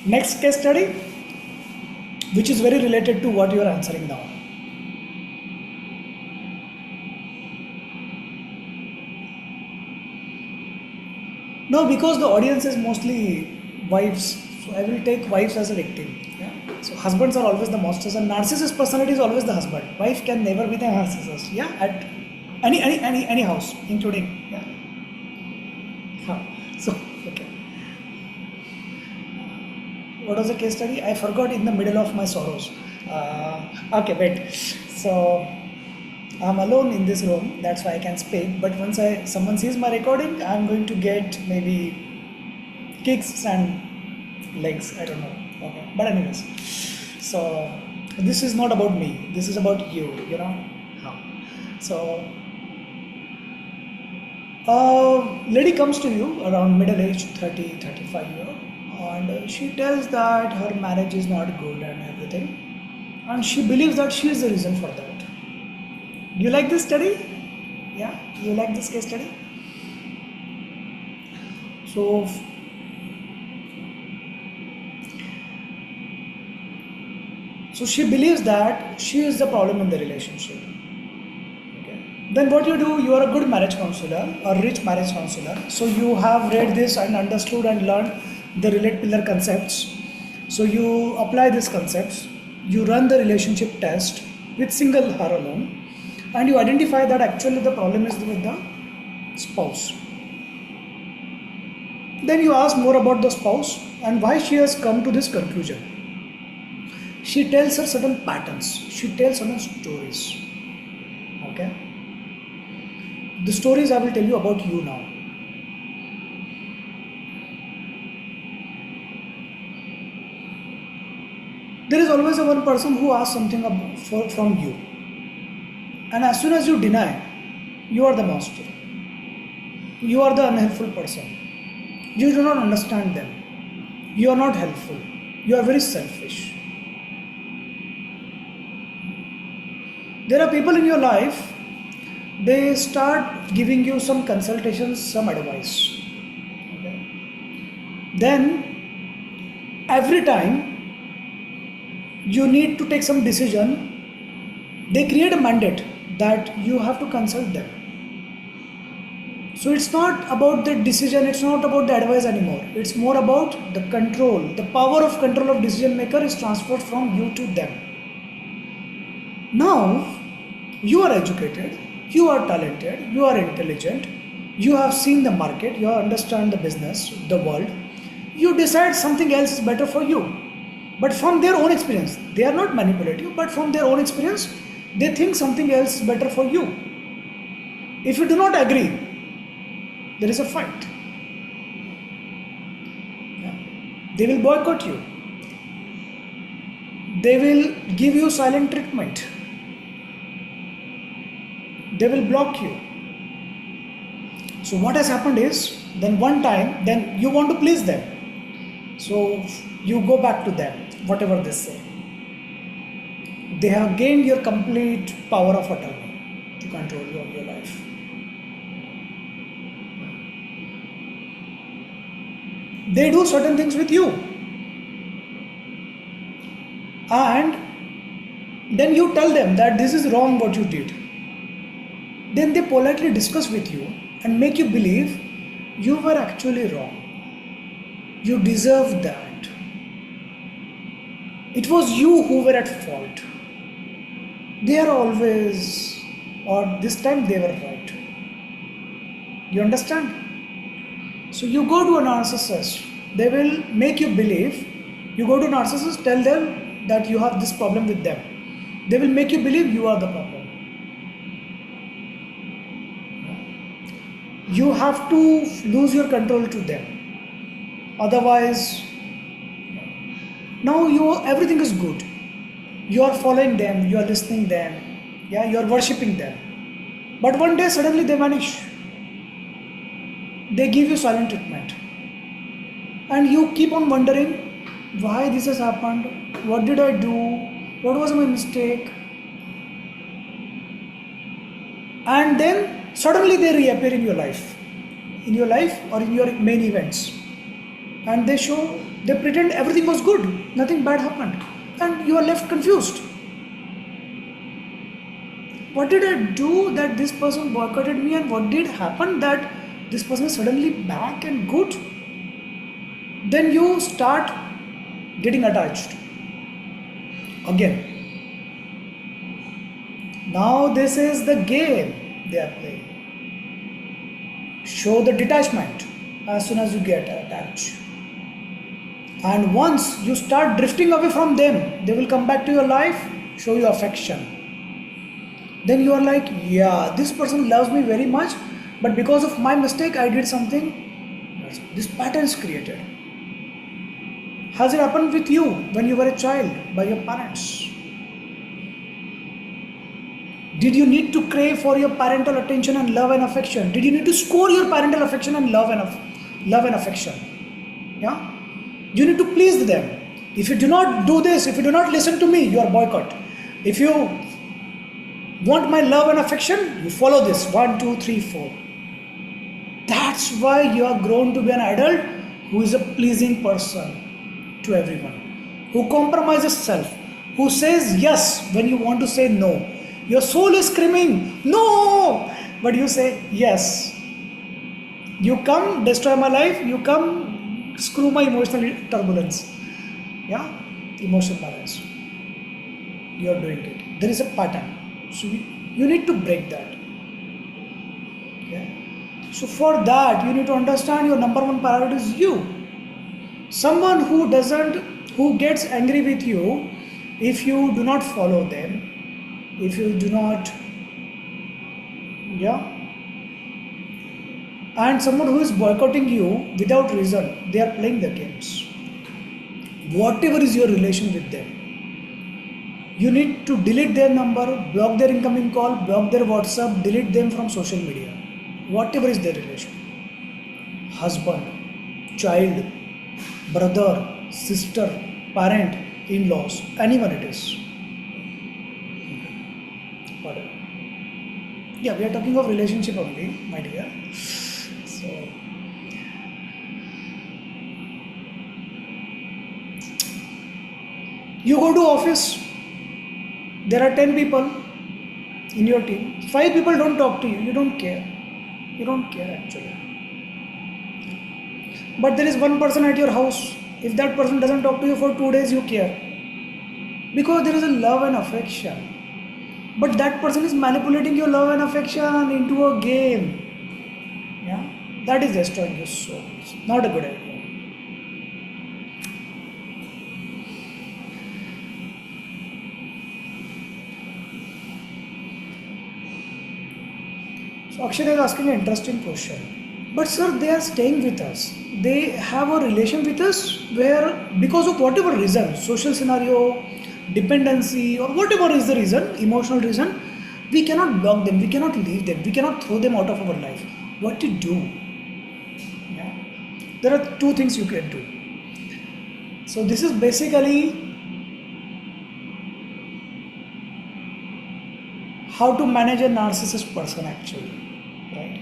Next case study, which is very related to what you are answering now. No, because the audience is mostly wives, so I will take wives as a victim. So husbands are always the monsters, and narcissist personality is always the husband. Wife can never be the narcissist. At any house, including So okay. What was the case study? I forgot in the middle of my sorrows. Okay, wait. So I'm alone in this room, that's why I can speak. But once someone sees my recording, I'm going to get maybe kicks and legs. I don't know. Okay. But anyways, so this is not about me. This is about you. So lady comes to you around middle age, 30, 35 years. And she tells that her marriage is not good and everything, and she believes that she is the reason for that. You like this study? Yeah? You like this case study? So she believes that she is the problem in the relationship. Okay. Then what you do, you are a good marriage counselor, a rich marriage counselor. So you have read this and understood and learned the relate pillar concepts. So you apply these concepts, you run the relationship test with single her alone, and you identify that actually the problem is with the spouse. Then you ask more about the spouse and why she has come to this conclusion. she tells her certain patterns, she tells certain stories. Okay, the stories I will tell you about you now. There is always a one person who asks something from you, and as soon as you deny, you are the monster, you are the unhelpful person, you do not understand them, you are not helpful, you are very selfish. There are people in your life, they start giving you some consultations, some advice. Okay. Then, every time you need to take some decision, they create a mandate that you have to consult them. So it's not about the decision, it's not about the advice anymore. It's more about the control. The power of control of decision maker is transferred from you to them. Now, you are educated, you are talented, you are intelligent, you have seen the market, you understand the business, the world. You decide something else is better for you. But from their own experience, they are not manipulative, but from their own experience, they think something else is better for you. If you do not agree, there is a fight. Yeah. They will boycott you. They will give you silent treatment. They will block you. So what has happened is, then one time, then you want to please them. So you go back to them, whatever they say. They have gained your complete power of attorney to control your life. They do certain things with you. And then you tell them that this is wrong what you did. Then they politely discuss with you and make you believe you were actually wrong. You deserve that. It was you who were at fault. They are always, or this time they were right. You understand? So you go to a narcissist, they will make you believe, you go to a narcissist, tell them that you have this problem with them. They will make you believe you are the problem. You have to lose your control to them. Otherwise, now everything is good. You are following them, you are listening them, yeah, you are worshipping them. But one day suddenly they vanish. They give you silent treatment. And you keep on wondering why this has happened, what did I do, what was my mistake. And then suddenly they reappear in your life or in your main events. And they pretend everything was good, nothing bad happened. And you are left confused. What did I do that this person boycotted me, and what did happen that this person is suddenly back and good? Then you start getting attached again. Now this is the game they are playing. Show the detachment as soon as you get attached. And once you start drifting away from them, they will come back to your life, show you affection. Then you are like, yeah, this person loves me very much, but because of my mistake, I did something. This pattern is created. Has it happened with you when you were a child by your parents? Did you need to crave for your parental attention and love and affection? Did you need to score your parental affection and love and affection? Yeah? You need to please them. If you do not do this, if you do not listen to me, you are boycott. If you want my love and affection, you follow this 1, 2, 3, 4. That's why you are grown to be an adult who is a pleasing person to everyone, who compromises self, who says yes when you want to say no. Your soul is screaming no, but you say yes. You come destroy my life, you come screw my emotional turbulence, yeah, emotional balance. You are doing it. There is a pattern, so you need to break that. Okay? So for that you need to understand your number one priority is you. Someone who gets angry with you If you do not follow them, if you do not, yeah, and someone who is boycotting you without reason, they are playing the games. Whatever is your relation with them, you need to delete their number, block their incoming call, block their WhatsApp, delete them from social media. Whatever is their relation, husband, child, brother, sister, parent, in-laws, anyone it is. Whatever. Yeah, we are talking of relationship only, my dear. So, you go to office, there are 10 people in your team, 5 people don't talk to you, you don't care. You don't care actually. But there is one person at your house, if that person doesn't talk to you for 2 days, you care. Because there is a love and affection. But that person is manipulating your love and affection into a game. Yeah, that is destroying your soul. It's not a good idea. So Akshay is asking an interesting question. But sir, they are staying with us. They have a relation with us where, because of whatever reason, social scenario, dependency, or whatever is the reason, emotional reason, we cannot block them, we cannot leave them, we cannot throw them out of our life. What to do? Yeah. There are 2 things you can do. So this is basically how to manage a narcissist person actually, right?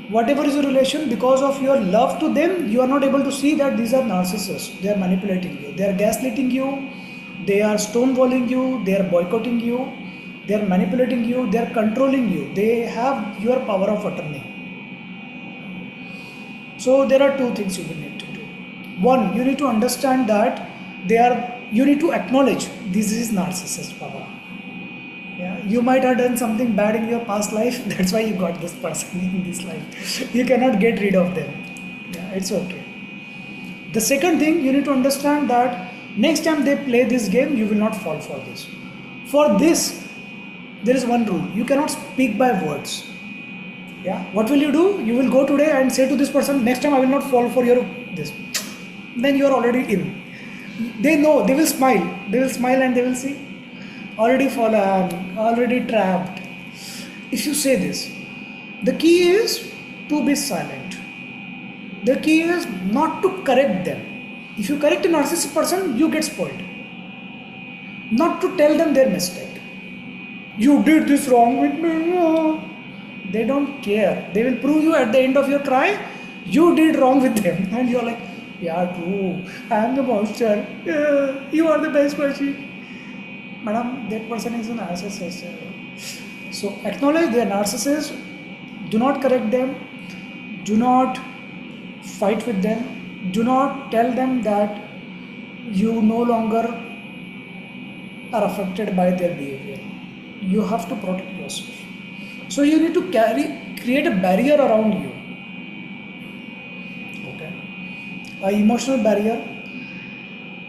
Whatever is your relation, because of your love to them, you are not able to see that these are narcissists. They are manipulating you, they are gaslighting you, they are stonewalling you, they are boycotting you, they are manipulating you, they are controlling you, they have your power of attorney. So there are 2 things you will need to do. One, you need to understand that you need to acknowledge this is narcissist power. Yeah, you might have done something bad in your past life, that's why you got this person in this life. You cannot get rid of them. Yeah, it's okay. The second thing, you need to understand that next time they play this game, you will not fall for this. For this, there is one rule. You cannot speak by words. Yeah. What will you do? You will go today and say to this person, next time I will not fall for your this. Then you are already in. They know, they will smile. They will smile and they will see. Already fallen, already trapped. If you say this, the key is to be silent. The key is not to correct them. If you correct a narcissistic person, you get spoiled. Not to tell them their mistake. You did this wrong with me. They don't care. They will prove you at the end of your cry, you did wrong with them. And you're like, yeah, true. I am the monster. Yeah, you are the best person. Madam, that person is a narcissist. So acknowledge they are narcissists. Do not correct them. Do not fight with them. Do not tell them that you no longer are affected by their behavior. You have to protect yourself. So you need to create a barrier around you. Okay. An emotional barrier,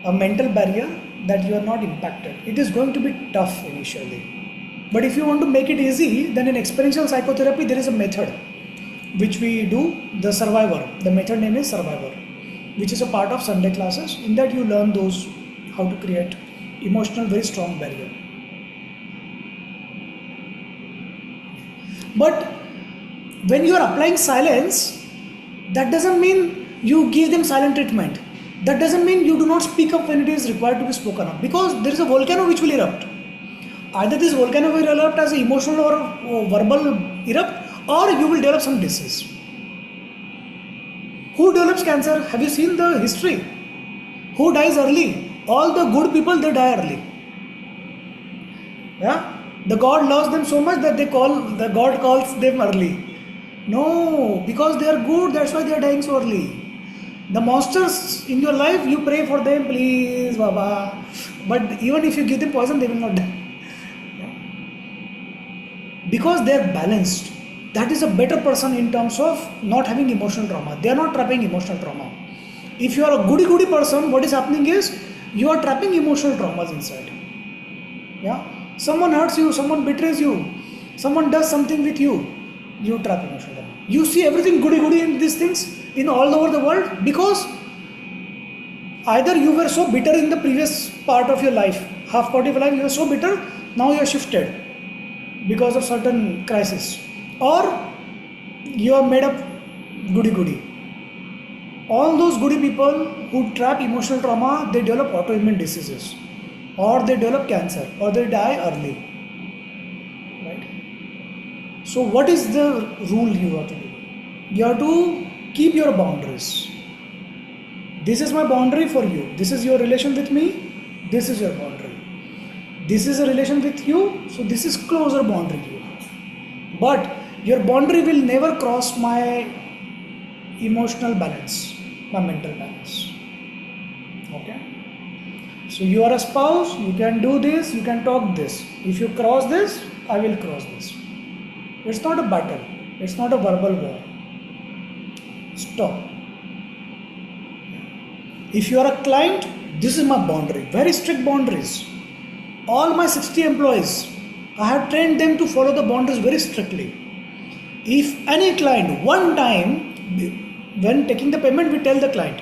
a mental barrier that you are not impacted. It is going to be tough initially. But if you want to make it easy, then in experiential psychotherapy there is a method which we do, the survivor. The method name is survivor, which is a part of Sunday classes. In that you learn those, how to create emotional very strong barrier. But when you are applying silence, that doesn't mean you give them silent treatment. That doesn't mean you do not speak up when it is required to be spoken up, because there is a volcano which will erupt. Either this volcano will erupt as an emotional or verbal erupt, or you will develop some disease. Who develops cancer? Have you seen the history? Who dies early? All the good people, they die early. Yeah? The God loves them so much that the God calls them early. No, because they are good, that's why they are dying so early. The monsters in your life, you pray for them, please, Baba. But even if you give them poison, they will not die. Yeah? Because they are balanced. That is a better person in terms of not having emotional trauma. They are not trapping emotional trauma. If you are a goody person, what is happening is You are trapping emotional traumas inside. Yeah, someone hurts you, someone betrays you, someone does something with you, you trap emotional trauma. You see everything goody goody in these things in all over the world because either you were so bitter in the previous part of your life, half part of your life, you were so bitter, now you are shifted because of certain crisis, or you are made up goody goody. All those goody people who trap emotional trauma, they develop autoimmune diseases, or they develop cancer, or they die early. Right? So, what is the rule you have to do? You have to keep your boundaries. This is my boundary for you. This is your relation with me. This is your boundary. This is a relation with you. So, this is closer boundary you have. But your boundary will never cross my emotional balance, my mental balance. Okay? So you are a spouse, you can do this, you can talk this. If you cross this, I will cross this. It's not a battle, it's not a verbal war. Stop. If you are a client, this is my boundary, very strict boundaries. All my 60 employees, I have trained them to follow the boundaries very strictly. If any client, one time, when taking the payment, we tell the client,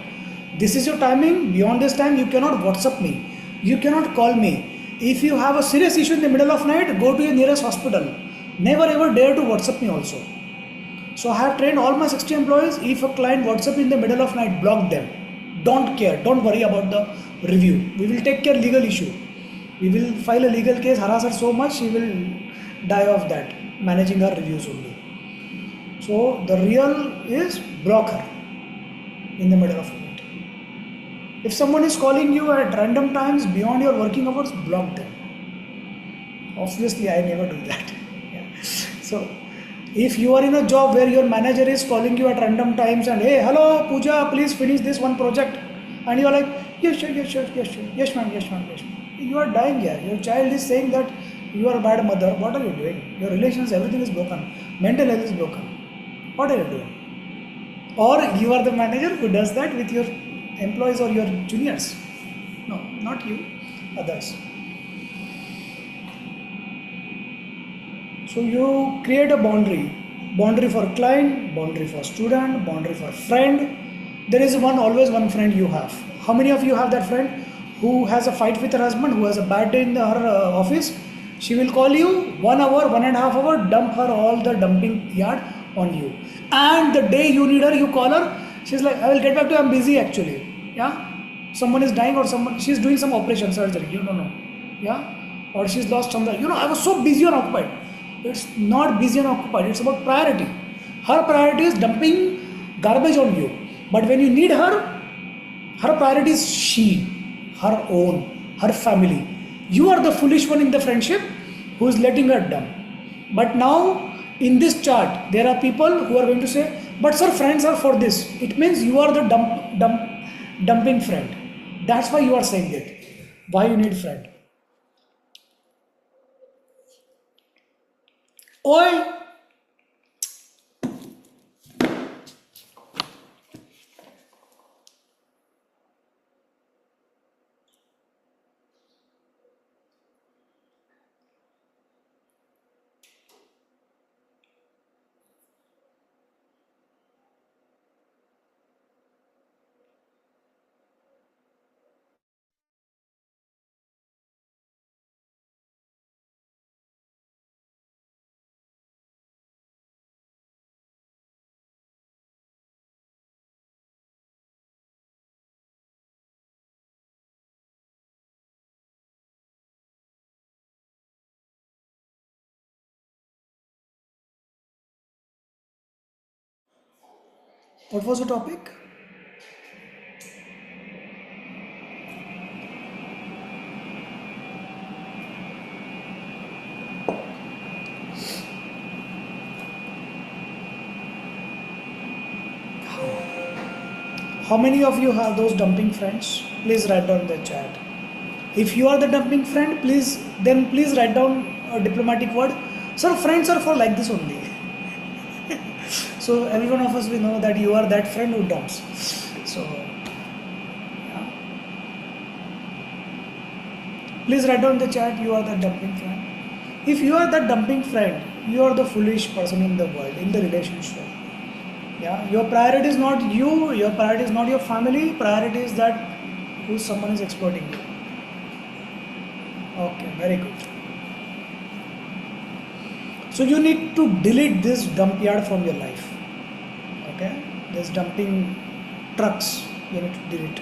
this is your timing, beyond this time you cannot WhatsApp me, you cannot call me. If you have a serious issue in the middle of night, go to your nearest hospital. Never ever dare to WhatsApp me also. So I have trained all my 60 employees, if a client WhatsApp in the middle of night, block them. Don't care, don't worry about the review. We will take care legal issue. We will file a legal case, harass her so much, she will die of that, managing her reviews only. So the real is block her in the middle of the night. If someone is calling you at random times beyond your working hours, block them. Obviously, I never do that. Yeah. So if you are in a job where your manager is calling you at random times and hey, hello Pooja, please finish this one project, and you are like, yes, sure, yes, sure, yes, sure, yes, ma'am, yes, ma'am, yes, ma'am. You are dying here. Your child is saying that you are a bad mother. What are you doing? Your relations, everything is broken. Mental health is broken. What are you doing? Or you are the manager who does that with your employees or your juniors. No, not you, others. So you create a boundary. Boundary for client, boundary for student, boundary for friend. There is always one friend you have. How many of you have that friend who has a fight with her husband, who has a bad day in her office? She will call you 1 hour, 1.5 hours, dump her all the dumping yard on you. And the day you need her, you call her, she's like, I will get back to you, I'm busy actually. Yeah? Someone is dying or she's doing some operation, surgery, you don't know. Yeah? Or she's lost something. I was so busy and occupied. It's not busy and occupied, it's about priority. Her priority is dumping garbage on you. But when you need her, her priority is she, her own, her family. You are the foolish one in the friendship who is letting her dump. But now, in this chart, there are people who are going to say, but sir, friends are for this. It means you are the dumping friend. That's why you are saying that. Why you need friend. Oi! What was the topic? How many of you have those dumping friends? Please write down in the chat. If you are the dumping friend, please write down a diplomatic word. Sir, friends are for like this only. So every one of us, we know that you are that friend who dumps. So, yeah. Please write down in the chat, you are the dumping friend. If you are that dumping friend, you are the foolish person in the world, in the relationship. Yeah, your priority is not you, your priority is not your family, priority is that who someone is exploiting you. Okay, very good. So you need to delete this dump yard from your life. Okay, this dumping trucks you need to delete.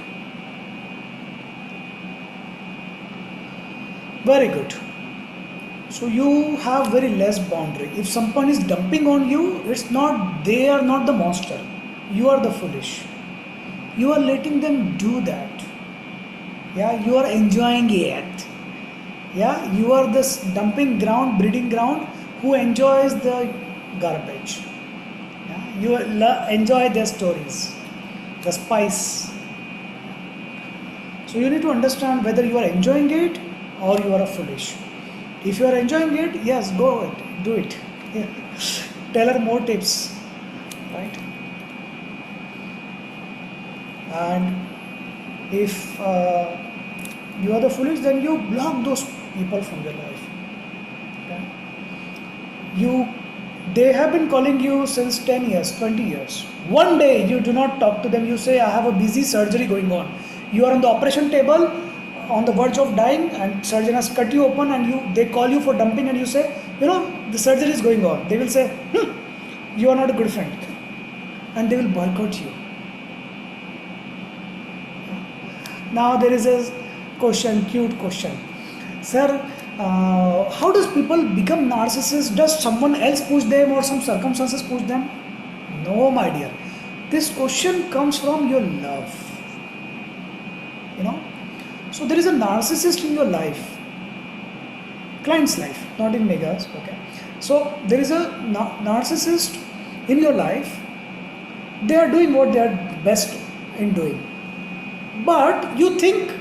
Very good. So you have very less boundary. If someone is dumping on you, it's not, they are not the monster. You are the foolish. You are letting them do that. Yeah, you are enjoying it. Yeah, you are this dumping ground, breeding ground who enjoys the garbage. Yeah, you enjoy their stories, the spice. So you need to understand whether you are enjoying it or you are a foolish. If you are enjoying it, yes, go ahead, do it. Yeah. Tell her more tips, right? And if you are the foolish, then you block those people from your life. Okay? They have been calling you since 10 years, 20 years. One day you do not talk to them, you say, I have a busy surgery going on. You are on the operation table, on the verge of dying, and surgeon has cut you open, and they call you for dumping, and you say, the surgery is going on. They will say, you are not a good friend, and they will boycott you. Now there is a question, cute question. Sir, how does people become narcissists? Does someone else push them or some circumstances push them? No, my dear. This question comes from your love. So there is a narcissist in your life, client's life, not in Mega's. Okay. So there is a narcissist in your life. They are doing what they are best in doing, but you think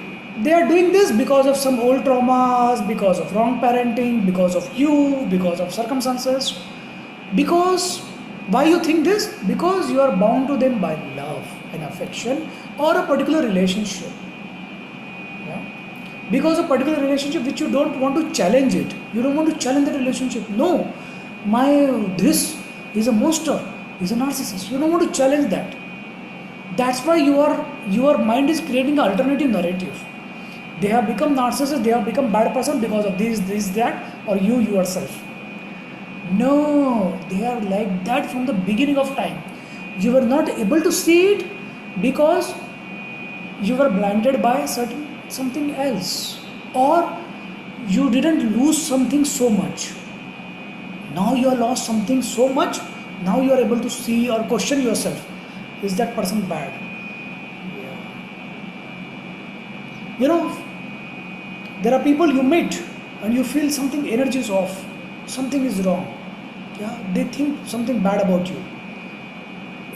they are doing this because of some old traumas, because of wrong parenting, because of you, because of circumstances. Because why you think this? Because you are bound to them by love and affection or a particular relationship. Because a particular relationship which you don't want to challenge it. You don't want to challenge the relationship. No, this is a monster, is a narcissist. You don't want to challenge that. That's why your mind is creating an alternative narrative. They have become narcissists, they have become bad person because of this, that, or you yourself. No, they are like that from the beginning of time. You were not able to see it because you were blinded by something else, or you didn't lose something so much. Now you have lost something so much. Now you are able to see or question yourself, is that person bad? Yeah. There are people you meet and you feel something, energy is off, something is wrong. Yeah, they think something bad about you.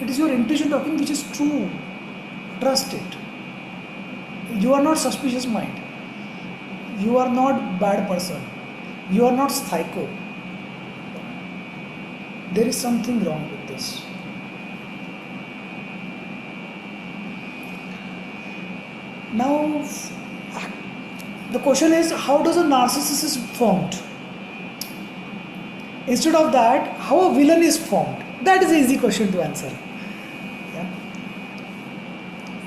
It is your intuition talking, which is true. Trust it. You are not suspicious mind. You are not bad person. You are not psycho. There is something wrong with this. Now, the question is, how does a narcissist is formed? Instead of that, how a villain is formed? That is an easy question to answer. Yeah?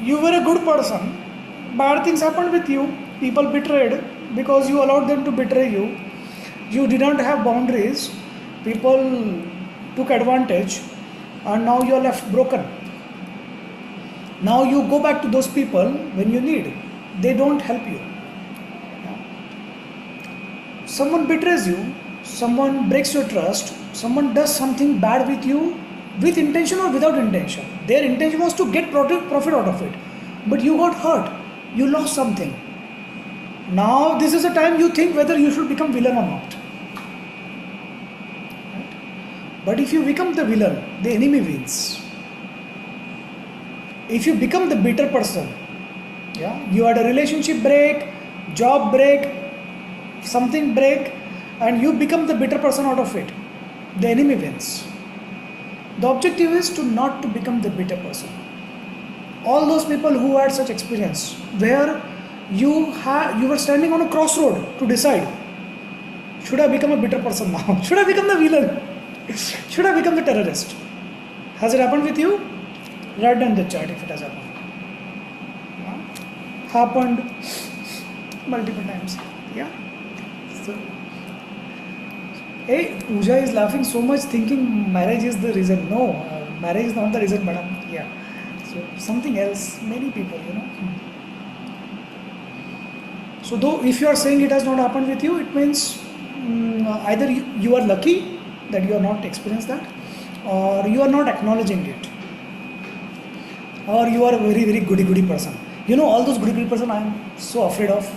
You were a good person. Bad things happened with you. People betrayed because you allowed them to betray you. You didn't have boundaries. People took advantage, and now you are left broken. Now you go back to those people when you need. They don't help you. Someone betrays you, someone breaks your trust, someone does something bad with you with intention or without intention. Their intention was to get profit out of it, but you got hurt. You lost something. Now this is a time you think whether you should become villain or not. Right? But if you become the villain, the enemy wins. If you become the bitter person, you had a relationship break, job break, something break, and you become the bitter person out of it, the enemy wins. The objective is not to become the bitter person. All those people who had such experience, where You were standing on a crossroad to decide, should I become a bitter person now? Should I become the villain? Should I become the terrorist? Has it happened with you? Write down the chat if it has happened. Happened multiple times. Yeah. So, hey, Pooja is laughing so much, thinking marriage is the reason. No, marriage is not the reason, madam. Yeah. So something else. Many people, So though if you are saying it has not happened with you, it means either you are lucky that you are not experienced that, or you are not acknowledging it, or you are a very very goody person. All those goody person I am so afraid of.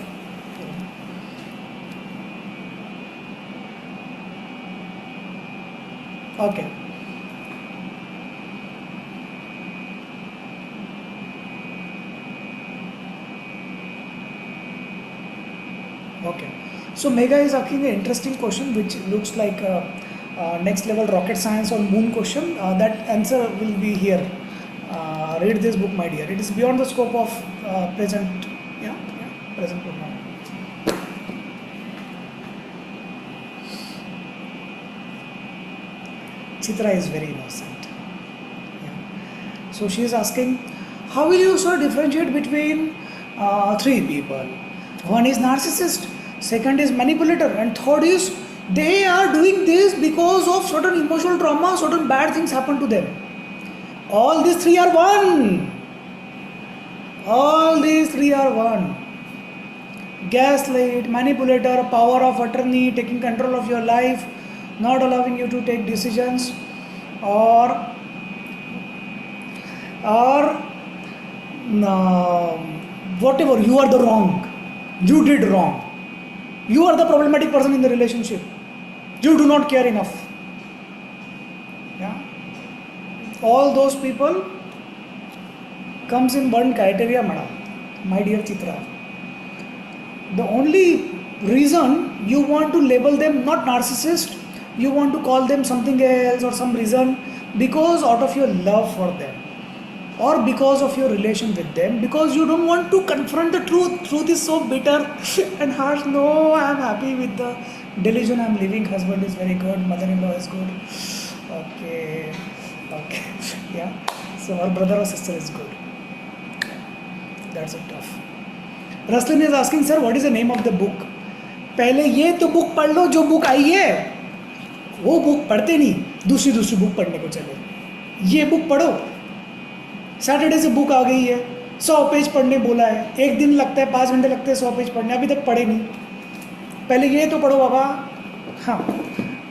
Okay. Okay. So Megha is asking an interesting question which looks like a next level rocket science or moon question. That answer will be here. Read this book, my dear. It is beyond the scope of present. Present program. Chitra is very innocent. Yeah. So she is asking, how will you sir differentiate between three people? One is narcissist, second is manipulator, and third is they are doing this because of certain emotional trauma, certain bad things happen to them. All these three are one. All these three are one. Gaslight, manipulator, power of attorney, taking control of your life, not allowing you to take decisions, or whatever, you are the wrong. You did wrong. You are the problematic person in the relationship. You do not care enough. Yeah. All those people comes in one criteria, madam. My dear Chitra. The only reason you want to label them not narcissist, you want to call them something else or some reason, because out of your love for them, or because of your relation with them, because you don't want to confront the truth. Truth is so bitter and harsh. No, I am happy with the delusion I am living. Husband is very good, mother-in-law is good. Okay. Yeah. So our brother or sister is good. That's so tough. Raslin is asking, sir, what is the name of the book? पहले ये तो book पढ़ लो जो book आई है. वो book पढ़ते नहीं, दूसरी बुक पढ़ने को चले. ये बुक पढ़ो. सैटरडे से बुक आ गई है, 100 पेज पढ़ने बोला है. एक दिन लगता है, 5 घंटे लगते हैं 100 पेज पढ़ने. अभी तक पढ़े नहीं. पहले ये तो पढ़ो बाबा. हाँ,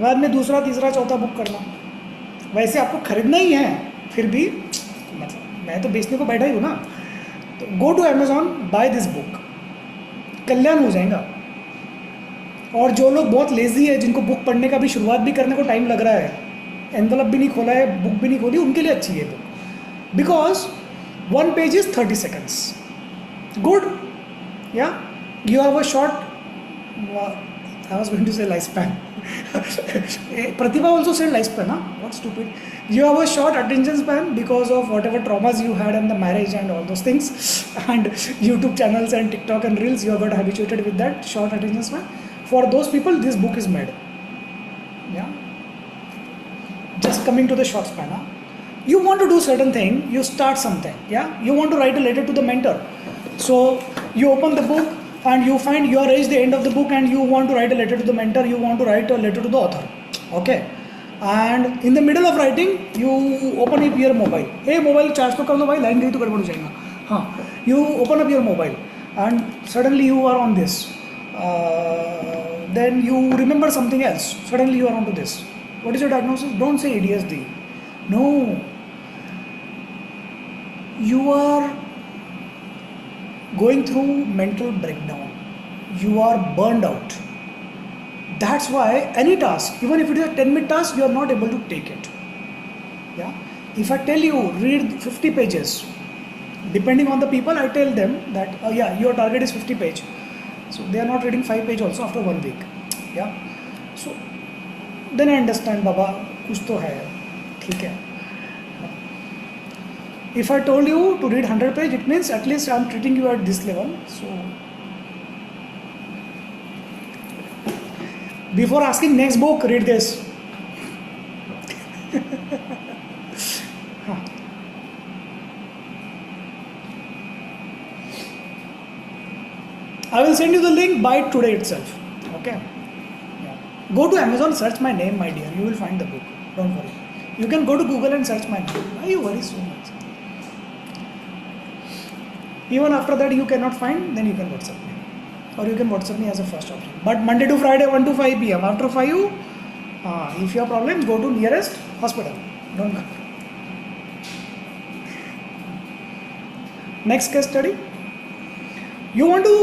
बाद में दूसरा तीसरा चौथा बुक करना. वैसे आपको खरीदना ही है, फिर भी मतलब मैं तो बेचने को बैठा ही हूँ ना. तो go to Amazon, buy this book. कल्याण हो जाएगा. और जो लोग बहुत लेजी है, जिनको बुक पढ़ने का भी शुरुआत भी करने को टाइम लग रहा है, एनवलप भी नहीं खोला है, बुक भी नहीं खोली, उनके लिए अच्छी है book. Because 1 page is 30 seconds. Good. या you have a short, I was going to say life span. Pratibha also said life span, huh? What stupid. You have a short attention span because of whatever traumas you had in the marriage and all those things, and YouTube channels and TikTok and Reels, you have got habituated with that short attention span. For those people, this book is made. Yeah. Just coming to the short span, huh? You want to do certain thing, you start something. Yeah. You want to write a letter to the mentor, so you open the book. And you find you are reached the end of the book and you want to write a letter to the mentor, you want to write a letter to the author. Okay. And in the middle of writing, you open up your mobile. Hey mobile, charge to kar do bhai, line gayi to gadbad ho jayega. Haan. You open up your mobile and suddenly you are on this. Then you remember something else. Suddenly you are onto this. What is your diagnosis? Don't say ADHD. No. You are going through mental breakdown. You are burned out. That's why any task, even if it is a 10-minute task, you are not able to take it. Yeah. If I tell you read 50 pages, depending on the people, I tell them that your target is 50 page. So they are not reading 5 page also after 1 week. Yeah. So then I understand, Baba, कुछ तो है, ठीक है. If I told you to read 100 page, it means at least I am treating you at this level. So Before asking next book, read this. I will send you the link by today itself. Okay. Yeah. Go to Amazon, search my name, my dear. You will find the book. Don't worry. You can go to Google and search my name. Why you worry so much? Even after that you cannot find, then you can WhatsApp me. Or you can WhatsApp me as a first option. But Monday to Friday, 1 to 5 p.m. After 5, if you have problem, go to nearest hospital. Don't go. Next case study. You want to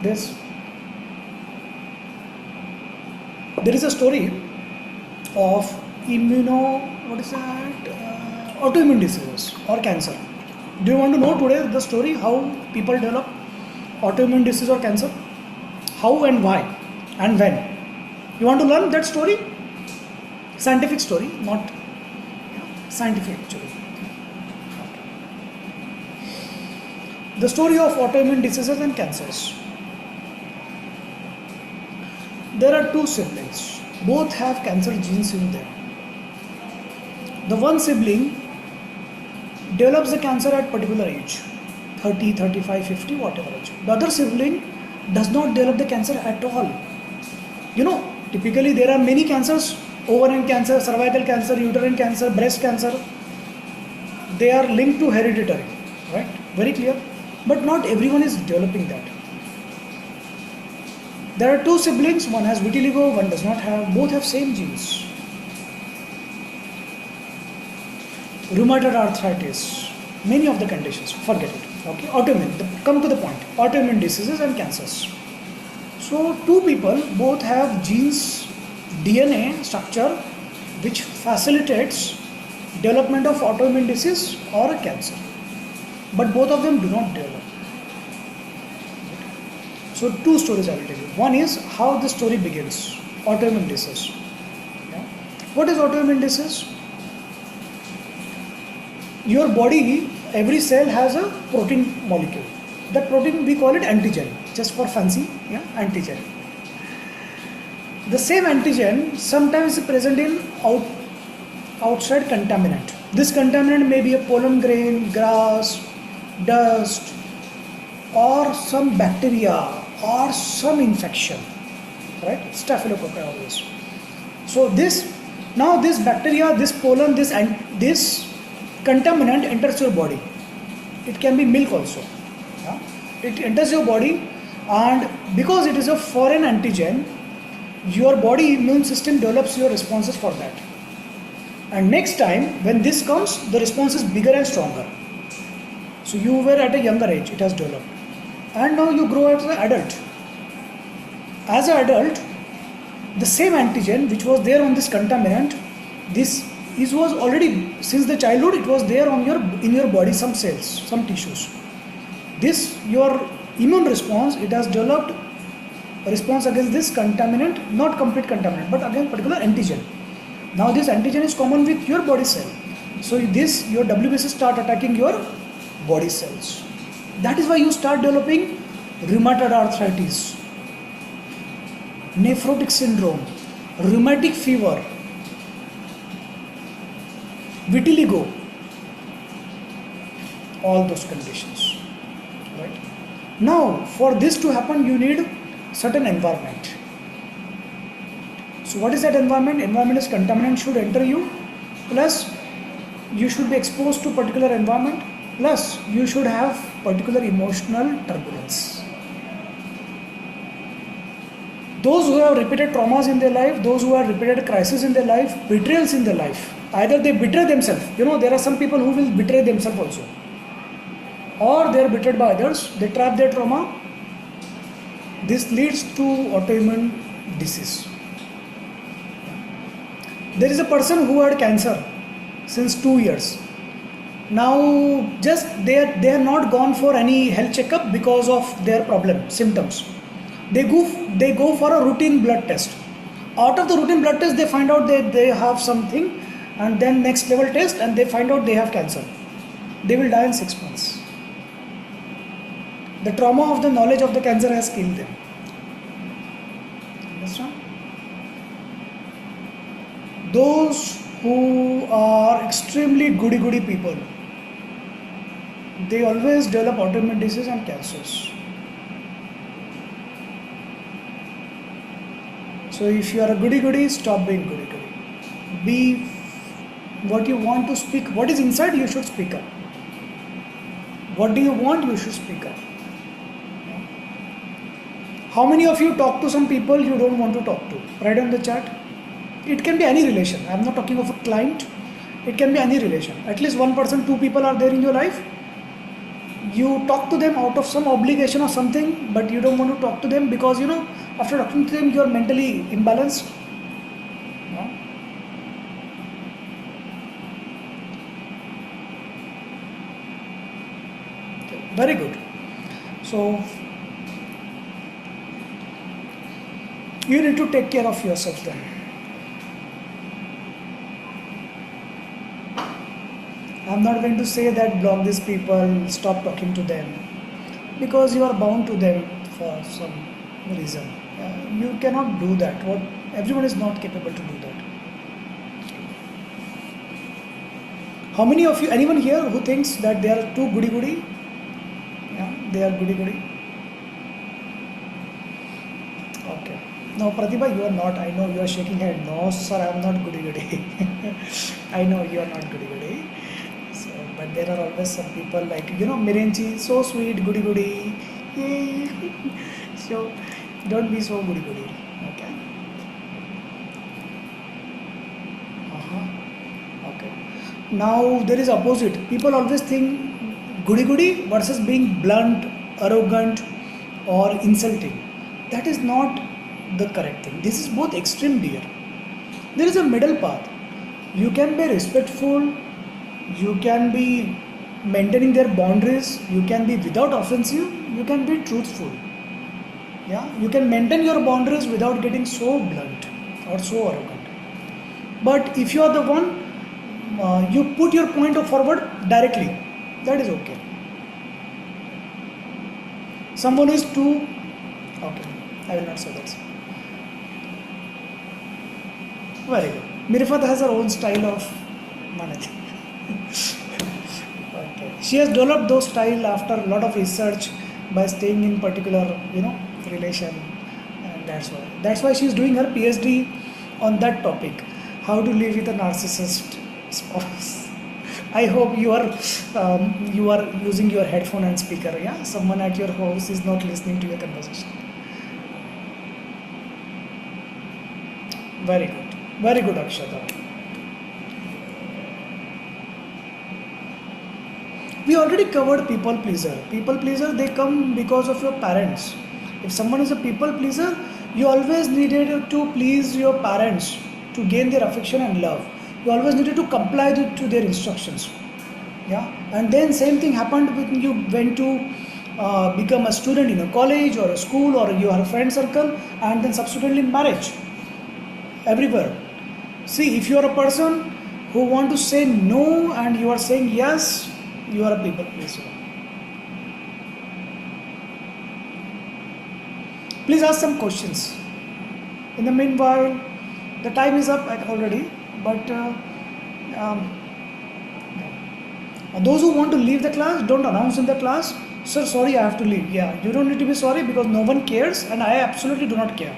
this. There is a story of autoimmune diseases or cancer. Do you want to know today the story how people develop autoimmune disease or cancer? How and why and when? You want to learn that story? Scientific story, not scientific actually. The story of autoimmune diseases and cancers. There are two siblings. Both have cancer genes in them. The one sibling develops the cancer at particular age, 30, 35, 50, whatever age. The other sibling does not develop the cancer at all. Typically there are many cancers: ovarian cancer, cervical cancer, uterine cancer, breast cancer. They are linked to hereditary, right? Very clear. But not everyone is developing that. There are two siblings, one has vitiligo, one does not have, both have same genes. Rheumatoid arthritis, many of the conditions, forget it. Okay, autoimmune, come to the point, autoimmune diseases and cancers. So two people both have genes, DNA structure which facilitates development of autoimmune disease or a cancer. But both of them do not develop. So two stories I will tell you. One is how the story begins, autoimmune disease. Yeah. What is autoimmune disease? Your body, every cell has a protein molecule. That protein we call it antigen, just for fancy, antigen. The same antigen sometimes is present in outside contaminant. This contaminant may be a pollen grain, grass, dust, or some bacteria, or some infection, right? Staphylococcus always. So this bacteria, this pollen, this contaminant enters your body. It can be milk also. Yeah? It enters your body, and because it is a foreign antigen, your body immune system develops your responses for that. And next time when this comes, the response is bigger and stronger. So you were at a younger age, it has developed. And now you grow as an adult. As an adult, the same antigen which was there on this contaminant, this was already, since the childhood, it was there in your body, some cells, some tissues. This, your immune response, it has developed a response against this contaminant, not complete contaminant, but against particular antigen. Now this antigen is common with your body cell. So your WBC start attacking your body cells. That is why you start developing rheumatoid arthritis, nephrotic syndrome, rheumatic fever, vitiligo, all those conditions, right? Now for this to happen, you need certain environment. So what is that environment? Environment is contaminant should enter you, plus you should be exposed to particular environment, plus you should have particular emotional turbulence. Those who have repeated traumas in their life, those who have repeated crises in their life, betrayals in their life, either they betray themselves, there are some people who will betray themselves also, or they are betrayed by others, they trap their trauma. This leads to autoimmune disease. There is a person who had cancer since 2 years. Now just they are not gone for any health checkup because of their problem, symptoms. They go for a routine blood test. Out of the routine blood test, they find out that they have something, and then next level test, and they find out they have cancer. They will die in 6 months. The trauma of the knowledge of the cancer has killed them. understand? Those who are extremely goody-goody people, they always develop autoimmune disease and cancers. So if you are a goody-goody, stop being goody-goody. Be what you want to speak. What is inside, you should speak up. What do you want, you should speak up. How many of you talk to some people you don't want to talk to? Write on the chat. It can be any relation. I am not talking of a client. It can be any relation. At least one person, two people are there in your life. You talk to them out of some obligation or something, but you don't want to talk to them because after talking to them you are mentally imbalanced. No? Okay. Very good. So you need to take care of yourself then. I'm not going to say that block these people, stop talking to them, because you are bound to them for some reason. You cannot do that. Everyone is not capable to do that. How many of you, anyone here who thinks that they are too goody-goody? Yeah, they are goody-goody. Okay. No, Pratibha, you are not. I know you are shaking head. No, sir, I am not goody-goody. I know you are not goody-goody. So, but there are always some people like, Mirenchi, so sweet, goody-goody. Yay. So, don't be so goody-goody. Okay. Okay. Now, there is opposite. People always think goody-goody versus being blunt, arrogant or insulting. That is not the correct thing. This is both extreme, dear. There is a middle path. You can be respectful, you can be maintaining their boundaries, you can be without offensive, you can be truthful. Yeah, you can maintain your boundaries without getting so blunt or so arrogant. But if you are the one, you put your point forward directly, that is okay. Someone is too, okay, I will not say that. Very good. Mirfat has her own style of managing. Okay. She has developed those style after a lot of research by staying in particular, relation, and that's why she is doing her PhD on that topic, how to live with a narcissist spouse. I hope you are using your headphone and speaker. Yeah, someone at your house is not listening to your conversation. Very good, Akshata. We already covered people pleaser. People pleaser, they come because of your parents. If someone is a people pleaser, you always needed to please your parents to gain their affection and love. You always needed to comply to their instructions. Yeah, and then same thing happened when you went to become a student in a college or a school or your friend circle, and then subsequently in marriage. Everywhere. See, if you are a person who want to say no and you are saying yes, you are a people pleaser. Please ask some questions. In the meanwhile, the time is up already, but those who want to leave the class, don't announce in the class, sir, sorry, I have to leave. Yeah, you don't need to be sorry because no one cares and I absolutely do not care.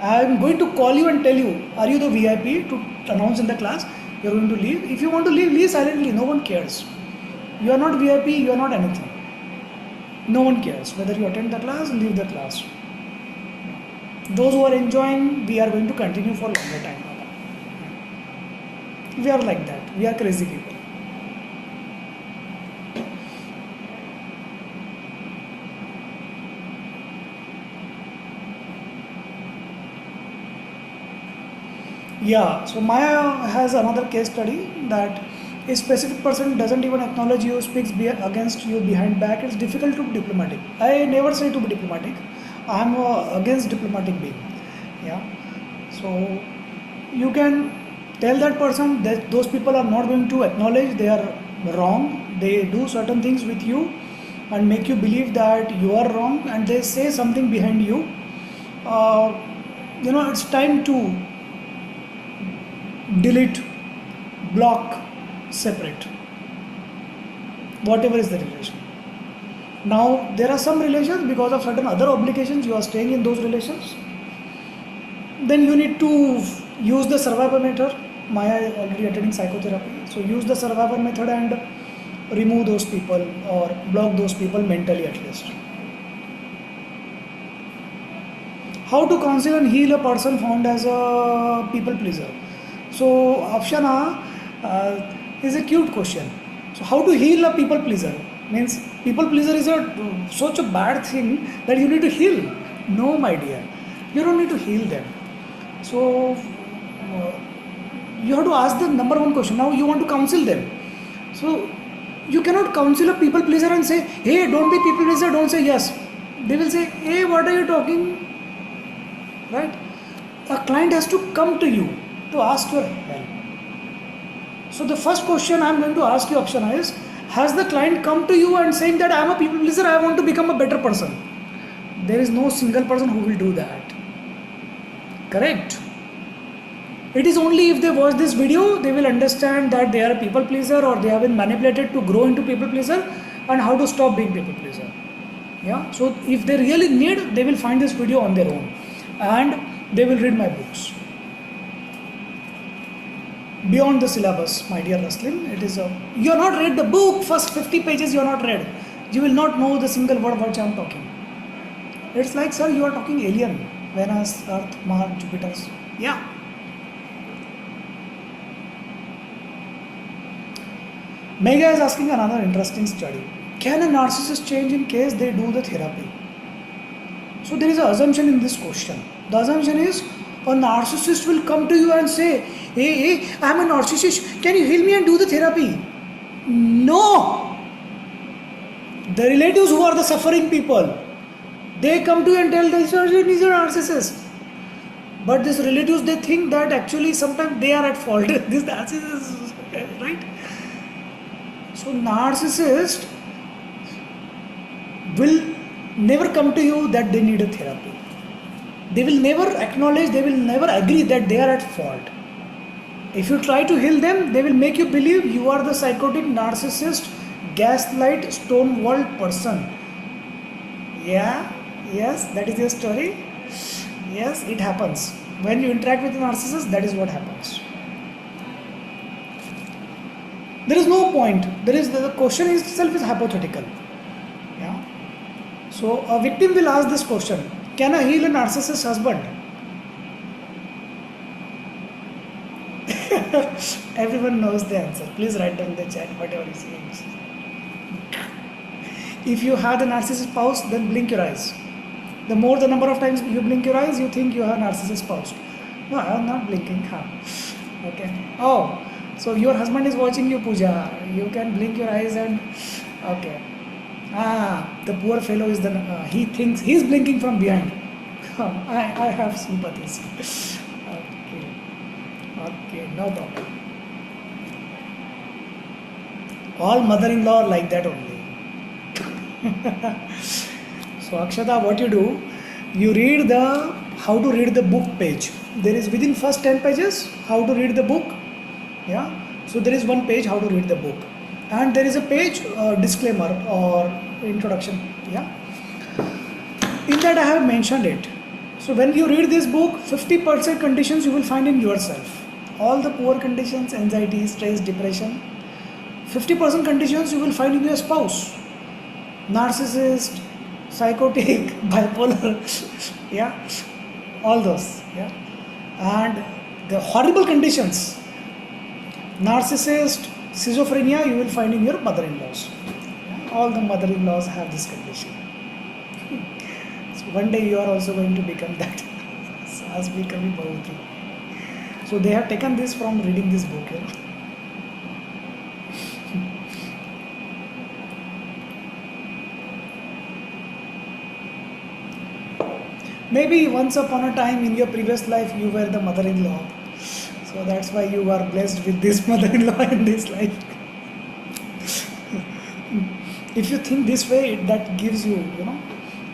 I am going to call you and tell you, are you the VIP to announce in the class? You are going to leave. If you want to leave silently, no one cares. You are not VIP, you are not anything. No one cares whether you attend the class, leave the class. Those who are enjoying, we are going to continue for longer time. We are like that. We are crazy people. Yeah, so Maya has another case study that a specific person doesn't even acknowledge you, speaks against you behind back. It's difficult to be diplomatic. I never say to be diplomatic. I'm against diplomatic being. Yeah, so you can tell that person that those people are not going to acknowledge they are wrong. They do certain things with you and make you believe that you are wrong, and they say something behind you. it's time to delete, block, separate, whatever is the relation. Now there are some relations, because of certain other obligations you are staying in those relations, then you need to use the survivor method. Maya already attending psychotherapy, so use the survivor method and remove those people or block those people mentally at least. How to counsel and heal a person found as a people pleaser? So option A is a cute question. So how to heal a people pleaser? Means people pleaser is such a bad thing that you need to heal. No, my dear, you don't need to heal them. So you have to ask the number one question. Now you want to counsel them. So you cannot counsel a people pleaser and say, hey, don't be people pleaser, don't say yes. They will say, hey, what are you talking? Right? A client has to come to you to ask your help. So the first question I am going to ask you, option is, has the client come to you and saying that I am a people pleaser, I want to become a better person? There is no single person who will do that. Correct? It is only if they watch this video, they will understand that they are a people pleaser or they have been manipulated to grow into people pleaser and how to stop being people pleaser. Yeah. So if they really need, they will find this video on their own and they will read my books. Beyond the syllabus, my dear Raslin, it is you have not read the book, first 50 pages you have not read. You will not know the single word which I am talking. It's like, sir, you are talking alien. Venus, Earth, Mars, Jupiter. Yeah. Mega is asking another interesting study. Can a narcissist change in case they do the therapy? So there is an assumption in this question. The assumption is a narcissist will come to you and say, hey, I am a narcissist. Can you heal me and do the therapy? No. The relatives who are the suffering people, they come to you and tell the surgeon is a narcissist. But these relatives, they think that actually sometimes they are at fault. This narcissist, right? So narcissist will never come to you that they need a therapy. They will never acknowledge, they will never agree that they are at fault. If you try to heal them, they will make you believe you are the psychotic, narcissist, gaslight, stone-walled person. Yeah, yes, that is your story. Yes, it happens. When you interact with a narcissist, that is what happens. There is no point. The question itself is hypothetical. Yeah. So a victim will ask this question: can I heal a narcissist husband? Everyone knows the answer. Please write down in the chat whatever is saying. If you have the narcissist spouse, then blink your eyes. The more the number of times you blink your eyes, you think you have a narcissist spouse. No, I am not blinking. Okay. Oh, so your husband is watching you, Pooja. You can blink your eyes and okay. The poor fellow is he thinks he's blinking from behind. I have sympathies. Okay, no problem. All mother-in-law are like that only. So Akshata, what you do, you read how to read the book page. There is within first 10 pages how to read the book. Yeah. So there is one page how to read the book, and there is a page disclaimer or introduction. Yeah. In that I have mentioned it. So when you read this book, 50% conditions you will find in yourself. All the poor conditions, anxiety, stress, depression. 50% conditions you will find in your spouse. Narcissist, psychotic, bipolar, yeah, all those, yeah. And the horrible conditions, narcissist, schizophrenia, you will find in your mother-in-laws. Yeah? All the mother-in-laws have this condition. So one day you are also going to become that. Saas bhi kabhi bahu thi. So they have taken this from reading this book. You know? Maybe once upon a time in your previous life you were the mother-in-law. So that's why you are blessed with this mother-in-law in this life. If you think this way, that gives you,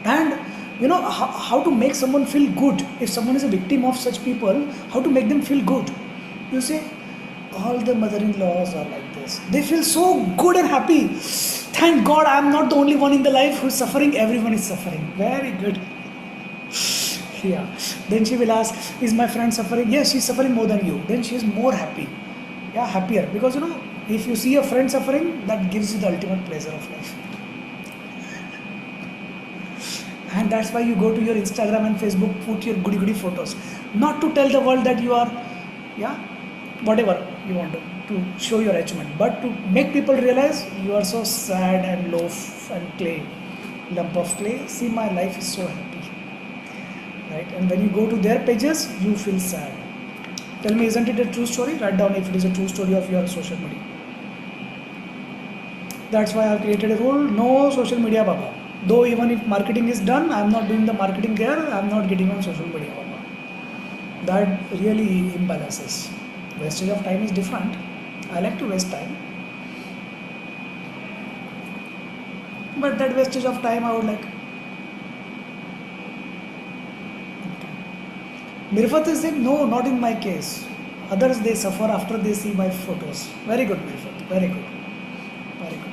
And how to make someone feel good. If someone is a victim of such people, how to make them feel good. You say, all the mother-in-laws are like this. They feel so good and happy. Thank God I am not the only one in the life who is suffering. Everyone is suffering. Very good. Yeah. Then she will ask, is my friend suffering? Yes, she's suffering more than you. Then she is more happy. Yeah, happier. Because if you see a friend suffering, that gives you the ultimate pleasure of life. And that's why you go to your Instagram and Facebook, put your goody photos. Not to tell the world that you are, whatever you want to show your achievement, but to make people realize you are so sad and loaf and clay, lump of clay. See, my life is so happy. Right? And when you go to their pages, you feel sad. Tell me, isn't it a true story? Write down if it is a true story of your social media. That's why I have created a rule, no social media, Baba. Though even if marketing is done, I am not doing the marketing there, I am not getting on social media, Baba. That really imbalances. Wastage of time is different. I like to waste time. But that wastage of time I would like. Mirfat is saying, no, not in my case. Others, they suffer after they see my photos. Very good, Mirfat. Very good. Very good.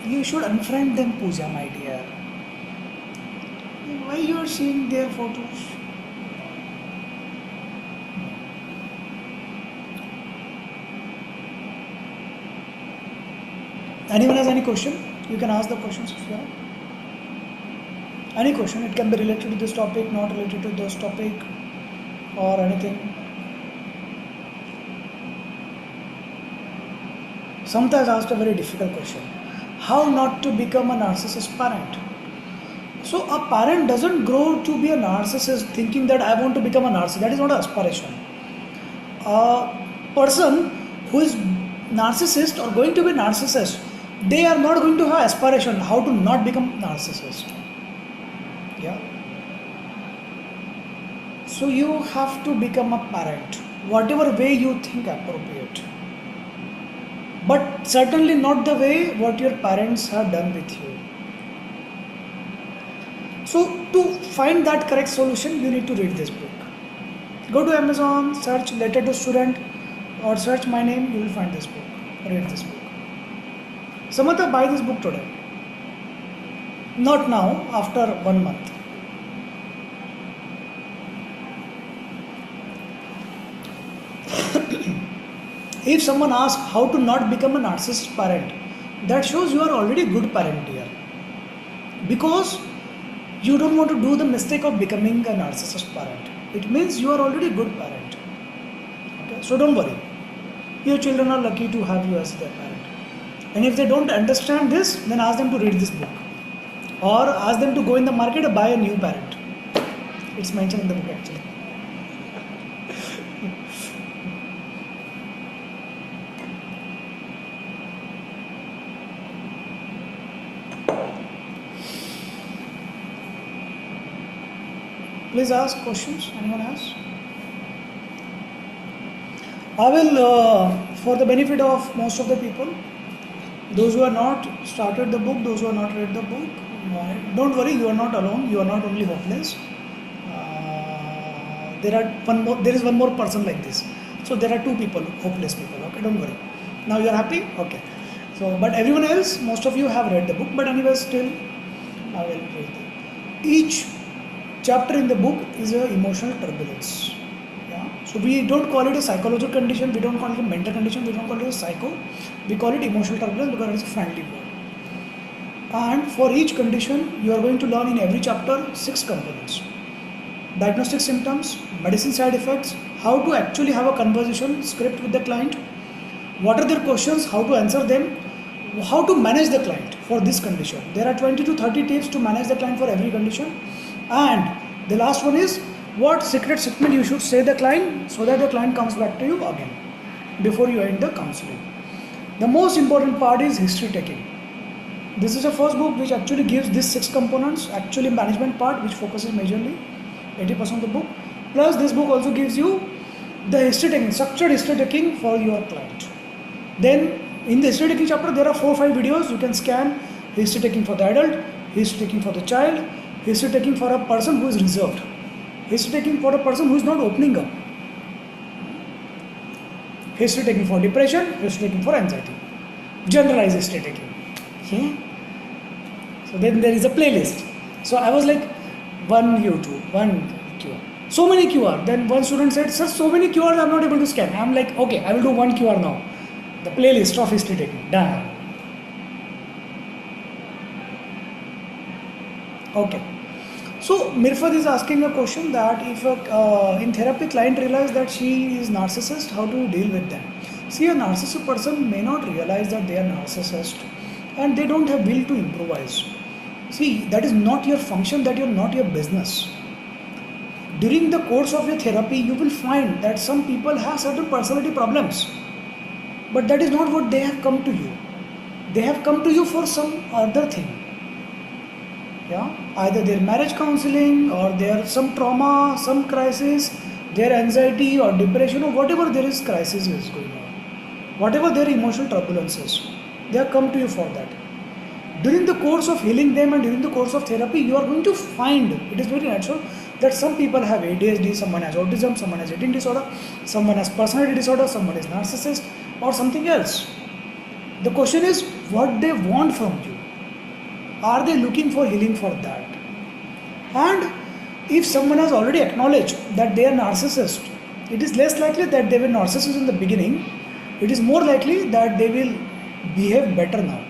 You should unfriend them, Pooja, my dear. Why you are seeing their photos? Anyone has any question? You can ask the questions if you have. Any question. It can be related to this topic, not related to this topic, or anything. Samta has asked a very difficult question. How not to become a narcissist parent? So a parent doesn't grow to be a narcissist thinking that I want to become a narcissist. That is not an aspiration. A person who is narcissist or going to be narcissist, they are not going to have aspiration how to not become narcissist. Yeah. So you have to become a parent, whatever way you think appropriate. But certainly not the way what your parents have done with you. So to find that correct solution, you need to read this book. Go to Amazon, search Letter to Student or search my name, you will find this book. Read this book. Samatha, buy this book today. Not now, after 1 month. If someone asks how to not become a narcissist parent, that shows you are already a good parent here. Because you don't want to do the mistake of becoming a narcissist parent. It means you are already a good parent. Okay? So don't worry. Your children are lucky to have you as their parent. And if they don't understand this, then ask them to read this book. Or ask them to go in the market and buy a new parent. It's mentioned in the book actually. Please ask questions. Anyone has? I will, for the benefit of most of the people, those who are not started the book, those who are not read the book, don't worry, you are not alone. You are not only hopeless. There is one more person like this. So there are two people, hopeless people. Okay, don't worry. Now you are happy? Okay. So, but everyone else, most of you have read the book, but anyway, still, I will read it. Each chapter in the book is an emotional turbulence. Yeah. So we don't call it a psychological condition, we don't call it a mental condition, we don't call it a psycho, we call it emotional turbulence because it is a friendly word. And for each condition, you are going to learn in every chapter 6 components. Diagnostic symptoms, medicine side effects, how to actually have a conversation script with the client, what are their questions, how to answer them, how to manage the client for this condition. There are 20 to 30 tips to manage the client for every condition. And the last one is what secret statement you should say the client so that the client comes back to you again before you end the counseling. The most important part is history taking. This is the first book which actually gives these 6 components, actually management part which focuses majorly 80% of the book. Plus this book also gives you the history taking, structured history taking for your client. Then in the history taking chapter, there are 4 or 5 videos. You can scan history taking for the adult, history taking for the child, history taking for a person who is reserved, history taking for a person who is not opening up, history taking for depression, history taking for anxiety, generalized history taking. Okay? So then there is a playlist. So I was like, one YouTube, one QR, so many QR. Then one student said, sir, so many QRs I'm not able to scan. I'm like, okay, I will do one QR now. The playlist of history taking, done. Okay. So Mirfat is asking a question that if in therapy client realize that she is narcissist, how do you deal with them? See, a narcissistic person may not realize that they are narcissist and they don't have will to improvise. See, that is not your function, that is not your business. During the course of your therapy, you will find that some people have certain personality problems, but that is not what they have come to you. They have come to you for some other thing. Yeah, either their marriage counseling or their some trauma, some crisis, their anxiety or depression or whatever there is crisis is going on, whatever their emotional turbulence is, they have come to you for that. During the course of healing them and during the course of therapy, you are going to find, it is very natural, that some people have ADHD, someone has autism, someone has eating disorder, someone has personality disorder, someone is narcissist or something else. The question is what they want from you. Are they looking for healing for that? And if someone has already acknowledged that they are narcissist, it is less likely that they were narcissists in the beginning. It is more likely that they will behave better now.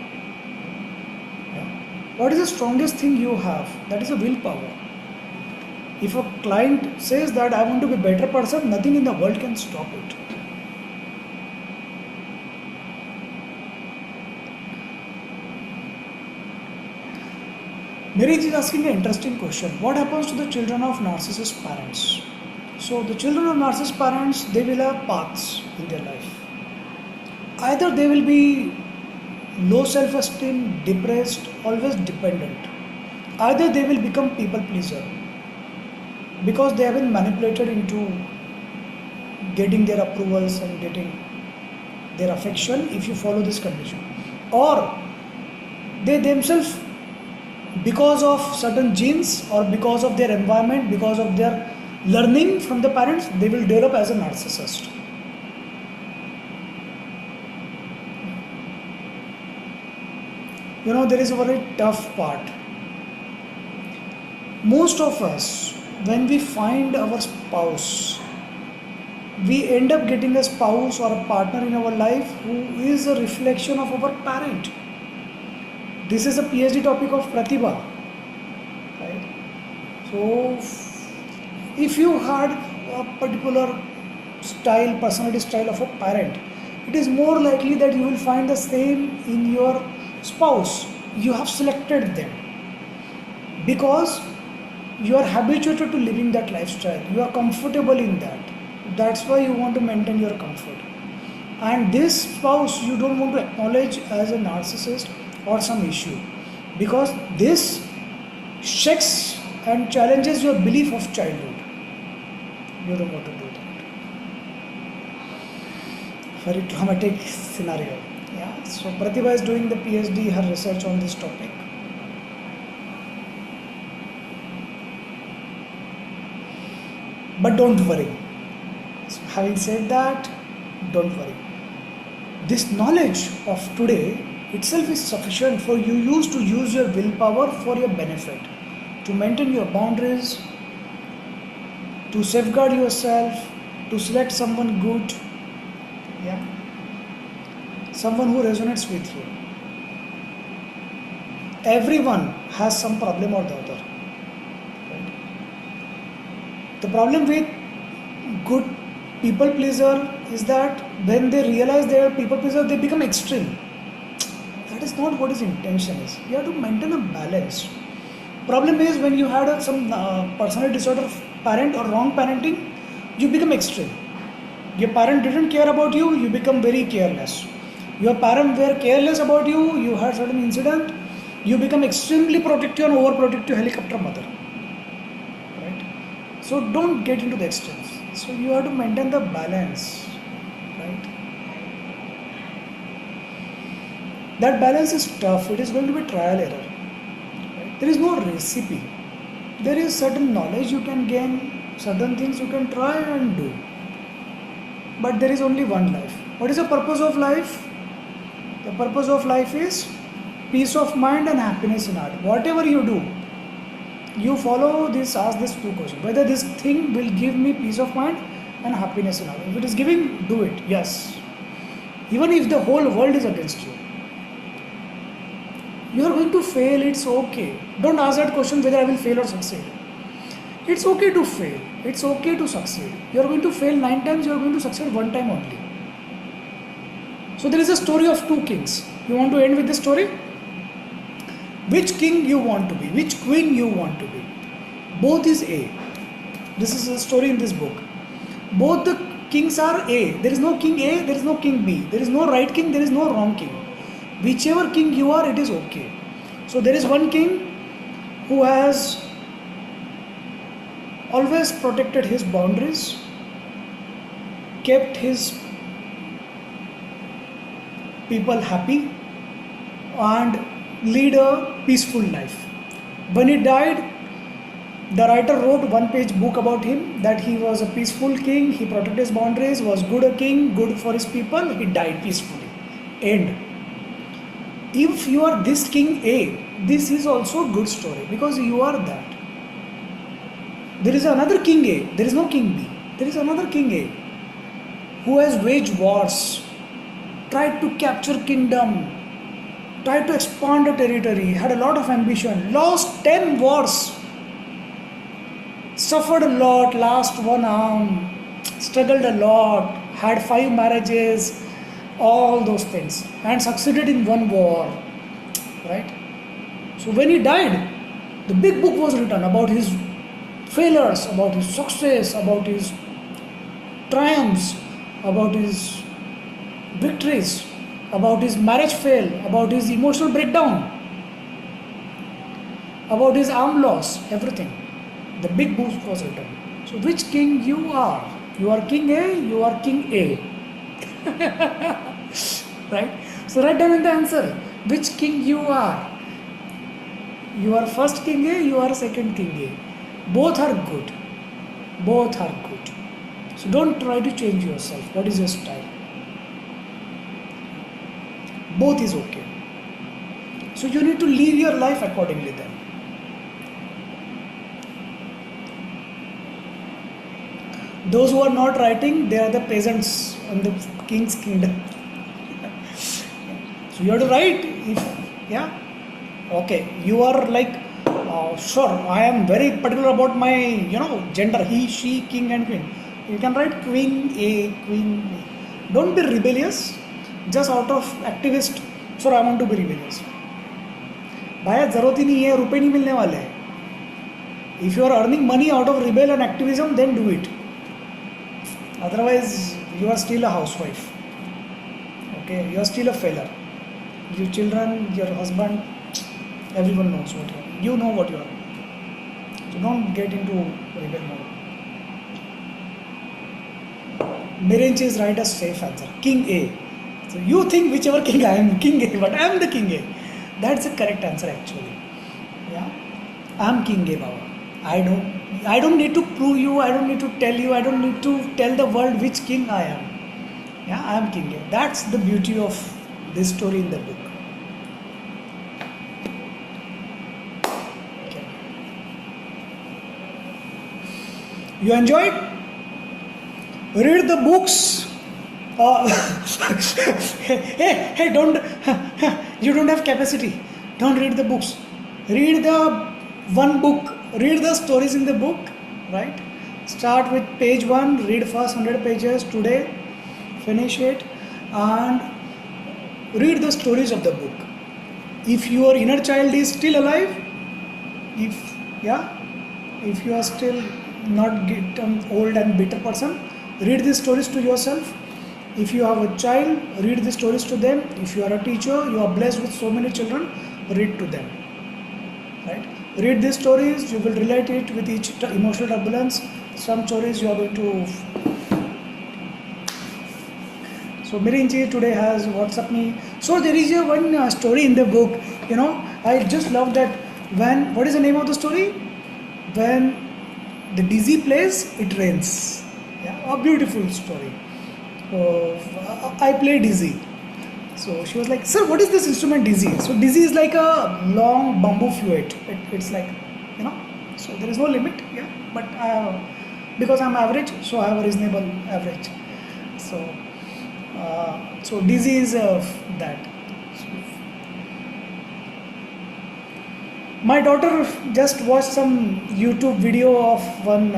What is the strongest thing you have? That is a willpower. If a client says that I want to be a better person, nothing in the world can stop it. Mary is asking an interesting question. What happens to the children of narcissist parents? So the children of narcissist parents, they will have paths in their life. Either they will be low self-esteem, depressed, always dependent. Either they will become people pleaser because they have been manipulated into getting their approvals and getting their affection if you follow this condition. Or they themselves, because of certain genes or because of their environment, because of their learning from the parents, they will develop as a narcissist. You know, there is a very tough part. Most of us, when we find our spouse, we end up getting a spouse or a partner in our life who is a reflection of our parent. This is a PhD topic of Pratibha. Right? So, if you had a particular style, personality style of a parent, it is more likely that you will find the same in your spouse. You have selected them because you are habituated to living that lifestyle. You are comfortable in that. That's why you want to maintain your comfort. And this spouse you don't want to acknowledge as a narcissist or some issue, because this shakes and challenges your belief of childhood. You don't want to do that. Very traumatic scenario. Yeah. So Pratibha is doing the PhD, her research on this topic. But don't worry. So having said that, don't worry. This knowledge of today itself is sufficient for you to use your willpower for your benefit, to maintain your boundaries, to safeguard yourself, to select someone good, yeah, someone who resonates with you. Everyone has some problem or the other. Right? The problem with good people pleaser is that when they realize they are people pleaser, they become extreme. That is not what his intention is. You have to maintain a balance. Problem is when you had some personality disorder of parent or wrong parenting, you become extreme. Your parent didn't care about you, you become very careless. Your parents were careless about you, you had certain incident, you become extremely protective and overprotective helicopter mother. Right? So don't get into the extremes. So you have to maintain the balance, right? That balance is tough. It is going to be trial error. Right? There is no recipe. There is certain knowledge you can gain, certain things you can try and do. But there is only one life. What is the purpose of life? The purpose of life is peace of mind and happiness in heart. Whatever you do, you follow this, ask this two questions. Whether this thing will give me peace of mind and happiness in heart. If it is giving, do it. Yes. Even if the whole world is against you. You are going to fail, it's okay. Don't ask that question whether I will fail or succeed. It's okay to fail. It's okay to succeed. You are going to fail 9 times, you are going to succeed 1 time only. So there is a story of 2 kings. You want to end with this story? Which king you want to be? Which queen you want to be? Both is A. This is a story in this book. Both the kings are A. There is no king A, there is no king B. There is no right king, there is no wrong king. Whichever king you are, it is okay. So there is one king who has always protected his boundaries, kept his people happy and lead a peaceful life. When he died, the writer wrote 1-page book about him, that he was a peaceful king, he protected his boundaries, was good a king, good for his people, he died peacefully. End. If you are this king A, this is also a good story because you are that. There is another king A, there is no king B. There is another king A who has waged wars, tried to capture kingdom, tried to expand a territory, had a lot of ambition, lost 10 wars, suffered a lot, lost 1 arm, struggled a lot, had 5 marriages, all those things, and succeeded in 1 war, right? So when he died, the big book was written about his failures, about his success, about his triumphs, about his victories, about his marriage fail, about his emotional breakdown, about his arm loss, everything. The big book was written. So which king you are? You are king A, you are king A. Right? So write down in the answer which king you are. You are first king A, you are second king A. Both are good. Both are good. So don't try to change yourself. What is your style? Both is okay. So you need to live your life accordingly then. Those who are not writing, they are the peasants in the king's kingdom. So you have to write. Okay, you are like, sure, I am very particular about my, gender, he, she, king and queen. You can write queen A, queen A. Don't be rebellious, just out of activist, sir, I want to be rebellious. भाई जरूरत ही नहीं है, रुपए नहीं मिलने वाले हैं. If you are earning money out of rebel and activism, then do it. Otherwise, you are still a housewife. Okay, you are still a failure. Your children, your husband, everyone knows what you are. You know what you are. So don't get into rebel mode. Miranch is right as safe answer. King A. So you think whichever king I am, king A, but I am the king A. That's the correct answer actually. Yeah, I am king A, Baba. I don't need to prove you. I don't need to tell you. I don't need to tell the world which king I am. Yeah, I am king A. That's the beauty of this story in the book. Okay. You enjoyed? Read the books. Hey, don't. You don't have capacity. Don't read the books. Read the one book. Read the stories in the book. Right? Start with page 1. Read first 100 pages today. Finish it and read the stories of the book. If your inner child is still alive, if you are still not get old and bitter person, read these stories to yourself. If you have a child, read the stories to them. If you are a teacher, you are blessed with so many children, read to them. Right? Read these stories, you will relate it with each emotional turbulence. Some stories you are going to So Mirinji today has WhatsApp me. So there is a one story in the book. I just love that. What is the name of the story? When the dizzy plays, it rains. Yeah, a beautiful story. I play dizzy. So she was like, "Sir, what is this instrument dizzy?" So dizzy is like a long bamboo flute. It's like, you know. So there is no limit. Yeah, but because I'm average, so I have a reasonable average. So dizzy is that. My daughter just watched some YouTube video of one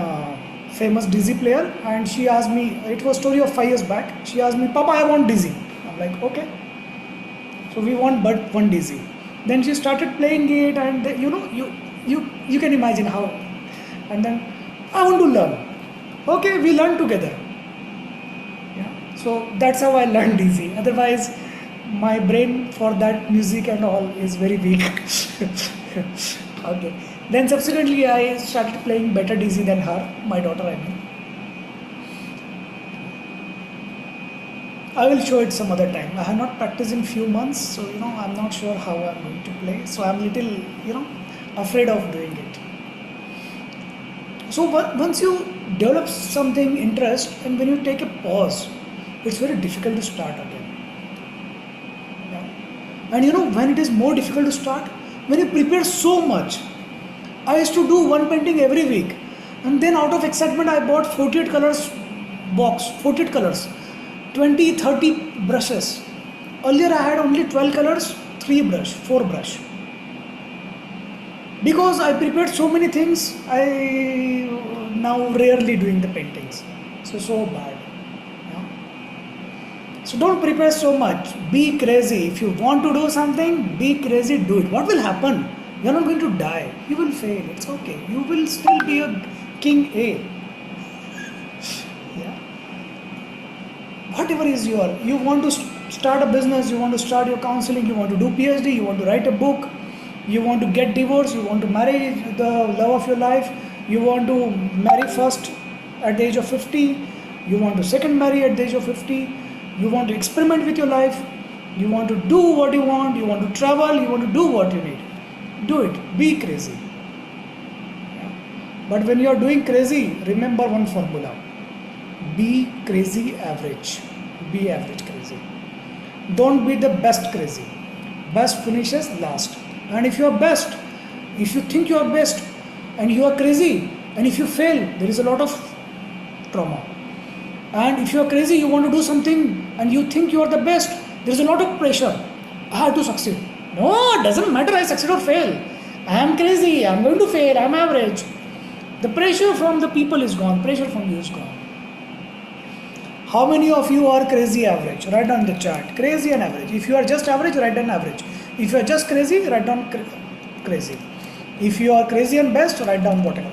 famous dizzy player, and she asked me. It was a story of 5 years back. She asked me, "Papa, I want dizzy." I'm like, "Okay." So we want but one dizzy. Then she started playing it, and you can imagine how. And then I want to learn. Okay, we learn together. Yeah. So that's how I learned dizzy. Otherwise, my brain for that music and all is very weak. Okay. Then subsequently I started playing better dizzy than her, my daughter I mean. I will show it some other time. I have not practiced in few months, so I'm not sure how I'm going to play. So I'm little afraid of doing it. So once you develop something interest, and when you take a pause, it's very difficult to start again. Yeah. And when it is more difficult to start, when you prepare so much. I used to do one painting every week, and then out of excitement I bought 48 colors box, 48 colors, 20, 30 brushes. Earlier I had only 12 colors, 4 brush. Because I prepared so many things, I now rarely doing the paintings. So bad. Yeah. So don't prepare so much. Be crazy. If you want to do something, be crazy, do it. What will happen? You are not going to die. You will fail. It's okay. You will still be a king A. Yeah. Whatever is you want to start a business, you want to start your counseling, you want to do PhD, you want to write a book, you want to get divorced, you want to marry the love of your life, you want to marry first at the age of 50, you want to second marry at the age of 50, you want to experiment with your life, you want to do what you want to travel, you want to do what you need. Do it. Be crazy. Yeah. But when you are doing crazy, remember one formula. Be crazy average. Be average crazy. Don't be the best crazy. Best finishes last. And if you are best, if you think you are best and you are crazy, and if you fail, there is a lot of trauma. And if you are crazy, you want to do something and you think you are the best, there is a lot of pressure. I have to succeed. No, it doesn't matter I succeed or fail. I am crazy, I am going to fail, I am average. The pressure from the people is gone, pressure from you is gone. How many of you are crazy average? Write down the chart. Crazy and average. If you are just average, write down average. If you are just crazy, write down crazy. If you are crazy and best, write down whatever.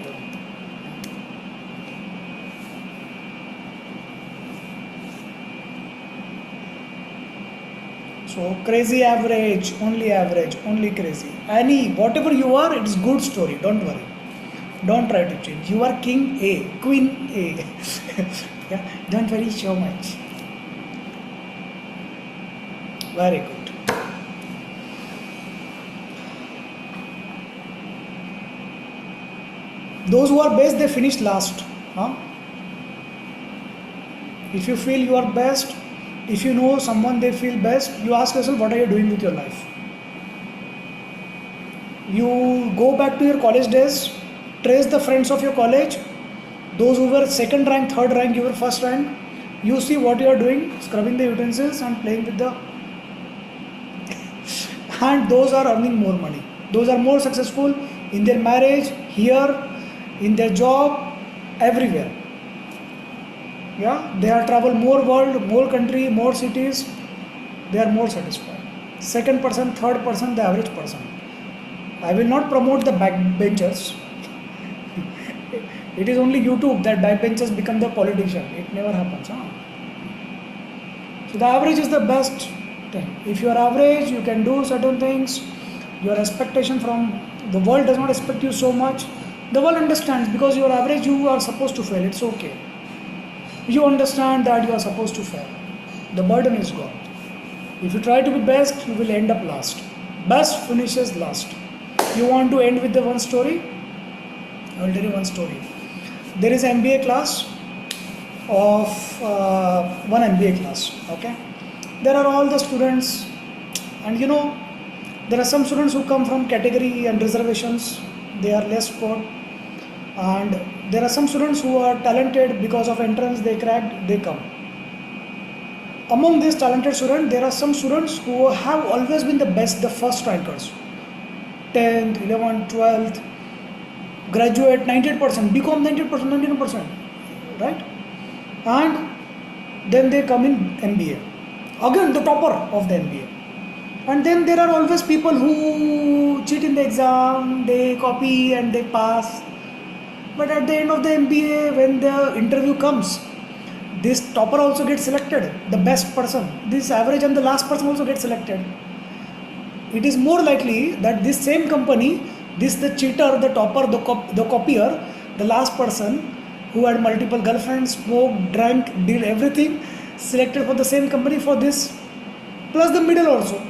So crazy average, only crazy. Whatever you are, it's good story. Don't worry. Don't try to change. You are king A, queen A. Yeah, don't worry so much. Very good. Those who are best, they finish last. Huh? If you feel you are best, if you know someone they feel best, you ask yourself, what are you doing with your life? You go back to your college days, trace the friends of your college, those who were second rank, third rank, you were first rank. You see what you are doing, scrubbing the utensils and playing with the and those are earning more money. Those are more successful in their marriage, here, in their job, everywhere. Yeah, they are travel more world, more country, more cities. They are more satisfied. Second person, third person, the average person. I will not promote the backbenchers. It is only YouTube that backbenchers become the politician. It never happens. Huh? So the average is the best thing. If you are average, you can do certain things. Your expectation from the world does not expect you so much. The world understands because you are average, you are supposed to fail. It's okay. You understand that you are supposed to fail. the burden is gone. If you try to be best, you will end up last. Best finishes last. You want to end with the one story? I will tell you one story. There is an MBA class of one MBA class. Okay, there are all the students, and there are some students who come from category and reservations. They are less scored, and there are some students who are talented because of entrance they cracked. They come. Among these talented students, there are some students who have always been the best, the first rankers. 10th, 11th, 12th, graduate 98%, BCom 98%, 99%, right? And then they come in MBA. Again, the topper of the MBA. And then there are always people who cheat in the exam, they copy and they pass. But at the end of the MBA, when the interview comes, this topper also gets selected, the best person. This average and the last person also gets selected. It is more likely that this same company, the cheater, the topper, the copier, the last person who had multiple girlfriends, smoked, drank, did everything, selected for the same company for this, plus the middle also,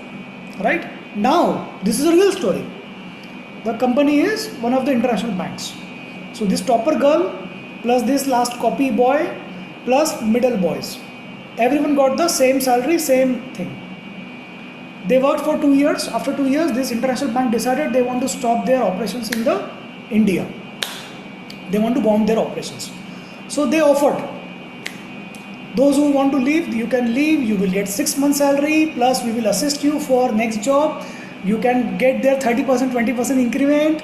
right? Now, this is a real story. The company is one of the international banks. So this topper girl, plus this last copy boy, plus middle boys, everyone got the same salary, same thing. They worked for 2 years. After 2 years, this international bank decided they want to stop their operations in India. They want to bomb their operations. So they offered, those who want to leave, you can leave, you will get 6 months salary, plus we will assist you for next job. You can get their 30%, 20% increment,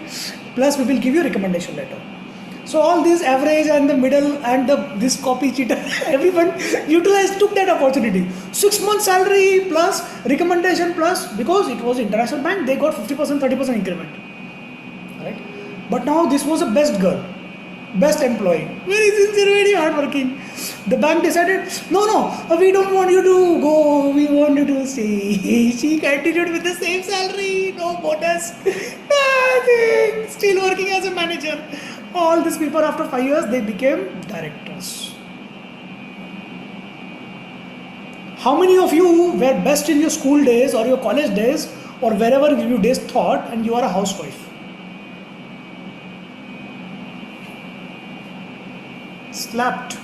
plus we will give you recommendation letter. So all these average and the middle and this copy cheater, everyone took that opportunity. 6 months salary plus recommendation plus, because it was international bank, they got 50%, 30% increment. Right? But now this was a best girl, best employee, very sincere, very hardworking. The bank decided, no, we don't want you to go, we want you to stay. She continued with the same salary, no bonus, nothing, still working as a manager. All these people, after 5 years, they became directors. How many of you were best in your school days or your college days or wherever you days thought, and you are a housewife? Slapped.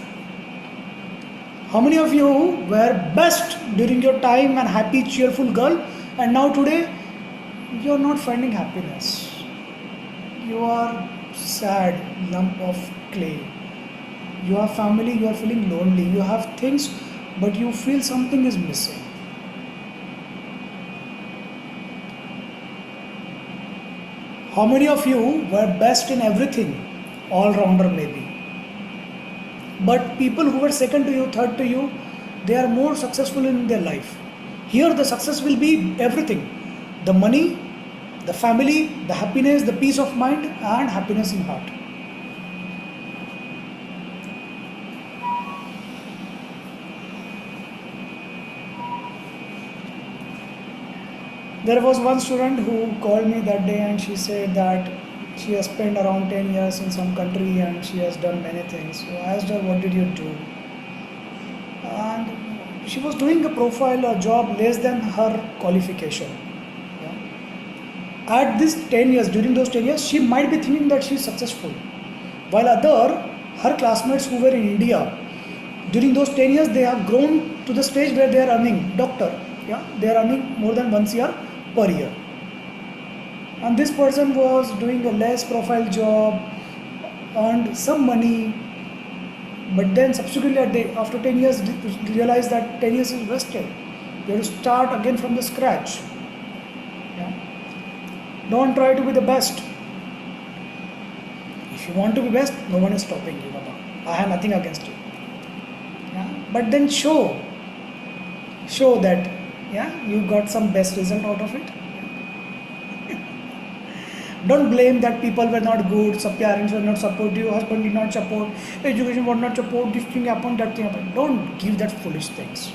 How many of you were best during your time and happy, cheerful girl, and now today you are not finding happiness? You are sad lump of clay. You have family, you are feeling lonely. You have things, but you feel something is missing. How many of you were best in everything? All-rounder maybe. But people who were second to you, third to you, they are more successful in their life. Here the success will be everything. The money, the family, the happiness, the peace of mind, and happiness in heart. There was one student who called me that day and she said that she has spent around 10 years in some country and she has done many things. So I asked her, what did you do? And she was doing a profile or job less than her qualification. At this 10 years, during those 10 years, she might be thinking that she is successful. While her classmates who were in India, during those 10 years, they have grown to the stage where they are earning, doctor, they are earning more than 1 CR per year. And this person was doing a less profile job, earned some money, but then subsequently after 10 years, realized that 10 years is wasted. You have to start again from the scratch. Don't try to be the best. If you want to be best, no one is stopping you, Baba. I have nothing against you. But then show that you got some best result out of it. Don't blame that people were not good, parents were not supportive, husband did not support, education was not support, this thing happened, that thing happened. Don't give that foolish things.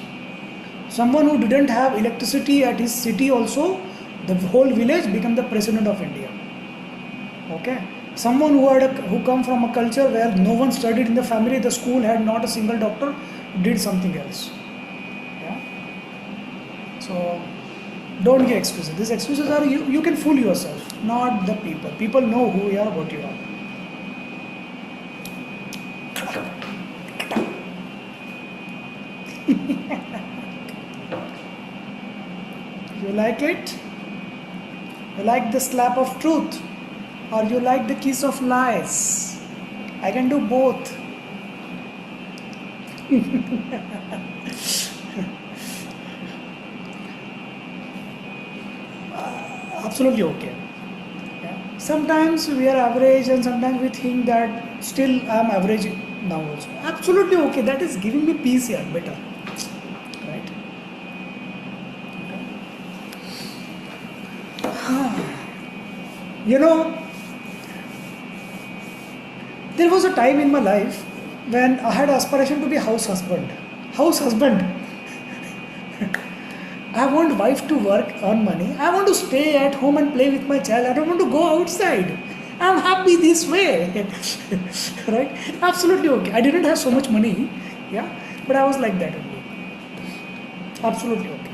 Someone who didn't have electricity at his city also, the whole village became the president of India. Okay. Someone who come from a culture where no one studied in the family, the school had not a single doctor, did something else. So don't give excuses. These excuses are you can fool yourself, not the people. People know who you are, what you are. You like it? You like the slap of truth? Or you like the kiss of lies? I can do both. Absolutely okay. Yeah. Sometimes we are average and sometimes we think that still I am average now also. Absolutely okay. That is giving me peace here, better. Right? Okay. You know, there was a time in my life when I had aspiration to be house husband. House husband. I want wife to work, earn money. I want to stay at home and play with my child. I don't want to go outside. I'm happy this way. Right? Absolutely okay. I didn't have so much money. Yeah. But I was like that only. Absolutely okay.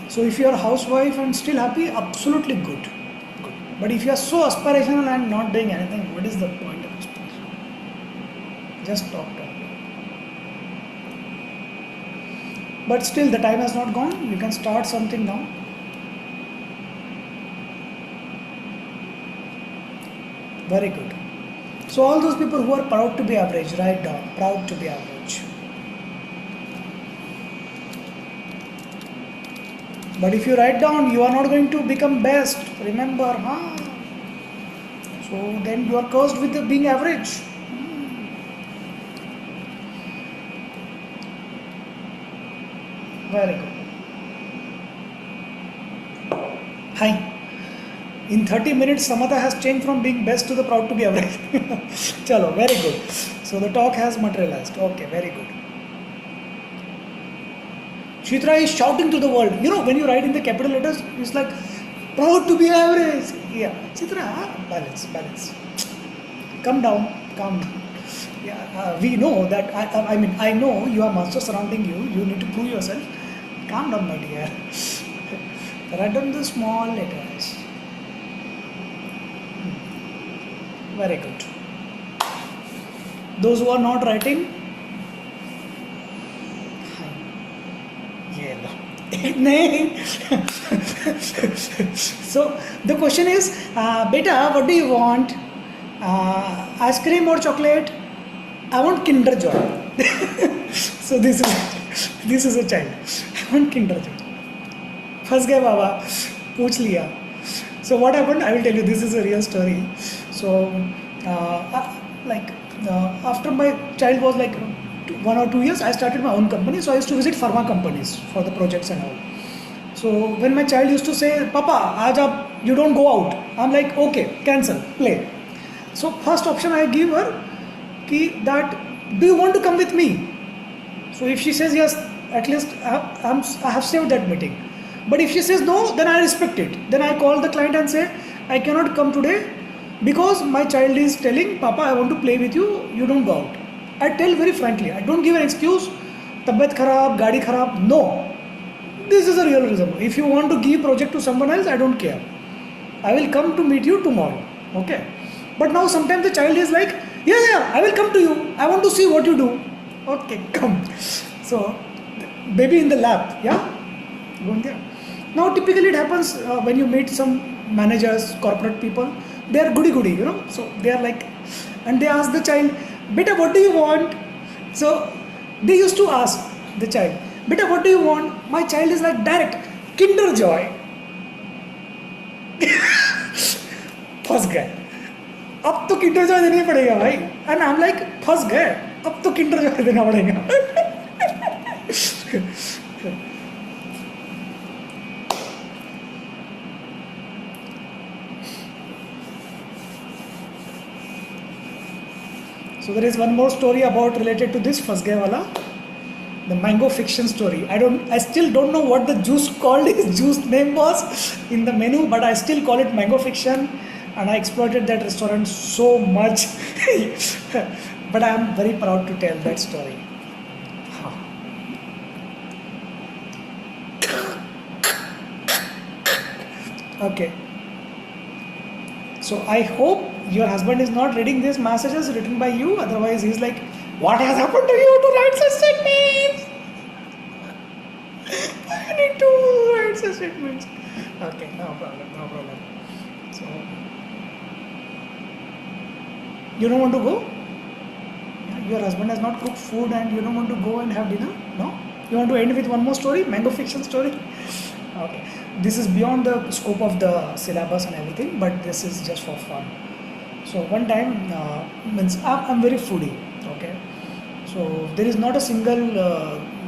So if you are a housewife and still happy, absolutely good. Good. But if you are so aspirational and not doing anything, what is the point of aspiration? Just talk. But still the time has not gone. You can start something now. Very good. So all those people who are proud to be average, write down, proud to be average. But if you write down, you are not going to become best. Remember, So then you are cursed with being average. Very good. Hi. In 30 minutes, Samatha has changed from being best to the proud to be average. Chalo, very good. So the talk has materialized. Okay, very good. Chitra is shouting to the world. You know, when you write in the capital letters, it's like, proud to be average. Yeah, Chitra, balance. Come down. Yeah, we know that, I know you are master surrounding you. You need to prove yourself. Calm down, my dear. Write down the small letters. Very good. Those who are not writing, so the question is, beta, what do you want? Ice cream or chocolate? I want Kinder Joy. So this is a child. I want Kinder Joy. फंस गए बाबा, पूछ लिया. So what happened? I will tell you. This is a real story. So after my child was like 1 or 2 years, I started my own company. So I used to visit pharma companies for the projects and all. So when my child used to say, Papa, aaj you don't go out. I'm like, okay, cancel, play. So first option I give her, that do you want to come with me? So if she says yes, at least I have saved that meeting. But if she says no, then I respect it. Then I call the client and say, I cannot come today because my child is telling, Papa, I want to play with you, you don't go out. I tell very frankly, I don't give an excuse, tabiyat kharab, gaadi kharab, no. This is a real reason. If you want to give project to someone else, I don't care. I will come to meet you tomorrow. Okay. But now sometimes the child is like, yeah, I will come to you. I want to see what you do. Okay, come. So, baby in the lap, yeah? Going there. Now typically it happens when you meet some managers, corporate people, they are goody, you know. So they are like, and they ask the child, Beta, what do you want? So they used to ask the child, Beta, what do you want? My child is like direct, Kinder Joy. फंस गए. अब तो Kinder Joy देना ही पड़ेगा भाई. And I am like, फंस गए, अब तो किंडर जॉय देना पड़ेगा. So there is one more story related to this फंस गए वाला, the mango fiction story. I still don't know what the juice called, his juice name was in the menu, but I still call it mango fiction, and I exploited that restaurant so much. But I am very proud to tell that story. Okay. So I hope your husband is not reading these messages written by you. Otherwise, he's like, "What has happened to you to write such statements? I need to write such statements." Okay, no problem, no problem. So you don't want to go? Your husband has not cooked food, and you don't want to go and have dinner? No? You want to end with one more story, mango fiction story? Okay. This is beyond the scope of the syllabus and everything, but this is just for fun. So one time, means I'm very foodie. Okay. So there is not a single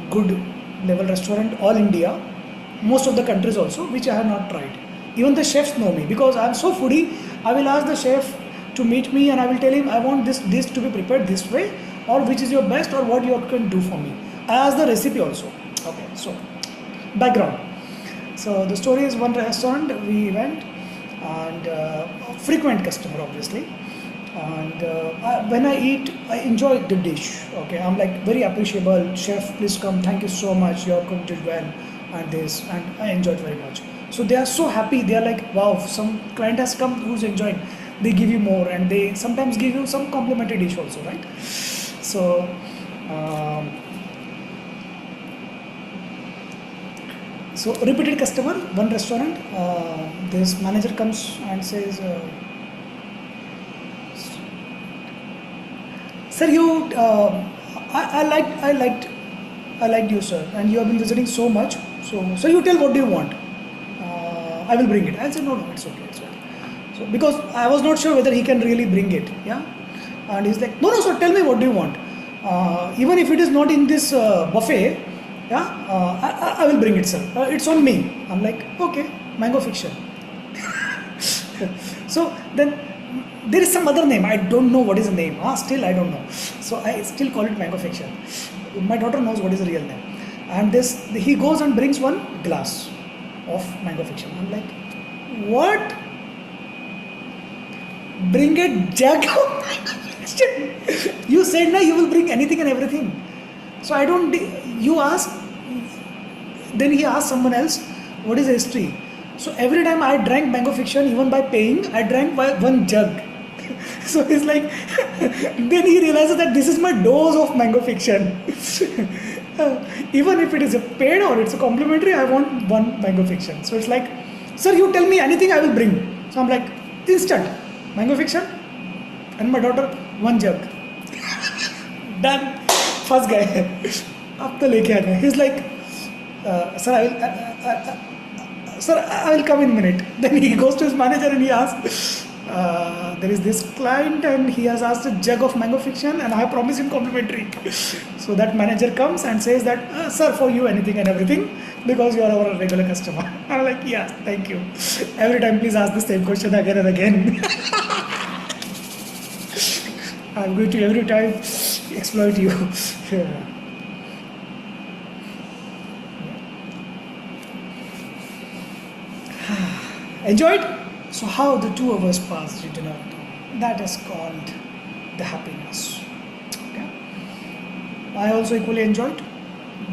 good level restaurant all India, most of the countries also, which I have not tried. Even the chefs know me because I'm so foodie. I will ask the chef to meet me and I will tell him I want this dish to be prepared this way, or which is your best, or what you can do for me. I ask the recipe also. Okay, so background. So the story is one restaurant we went, and a frequent customer obviously. And when I eat, I enjoy the dish. Okay, I'm like very appreciable. Chef, please come. Thank you so much. You have cooked it well, and this, and I enjoyed very much. So they are so happy. They are like, wow, some client has come who's enjoying. They give you more, and they sometimes give you some complimentary dish also, right? So. So repeated customer, one restaurant. This manager comes and says, "Sir, you, I liked you, sir, and you have been visiting so much. So you tell what do you want? I will bring it." I said, "No, it's okay, it's okay." So because I was not sure whether he can really bring it, yeah. And he's like, "No, sir, tell me what do you want? Even if it is not in this buffet." Yeah, I will bring it, sir. It's on me. I'm like, okay, mango fiction. So then there is some other name. I don't know what is the name. Still I don't know. So I still call it mango fiction. My daughter knows what is the real name. And he goes and brings one glass of mango fiction. I'm like, what? Bring a jug of mango fiction. You said now you will bring anything and everything. So I don't. You ask. Then he asked someone else, what is the history? So every time I drank mango fiction, even by paying, I drank by one jug. So he's like, then he realizes that this is my dose of mango fiction. Even if it is a paid or it's a complimentary, I want one mango fiction. So it's like, sir, you tell me anything, I will bring. So I'm like, instant mango fiction, and my daughter one jug. Done. First guy. Ab to leke aa gaya. He's like, sir, I will come in a minute. Then he goes to his manager and he asks, there is this client and he has asked a jug of mango fiction and I promise him complimentary. So that manager comes and says that, sir, for you anything and everything because you are our regular customer. I'm like, yeah, thank you. Every time please ask the same question again and again. I'm going to every time exploit you. Yeah. Enjoyed? So how the 2 hours passed, you do not know. That is called the happiness. Okay. I also equally enjoyed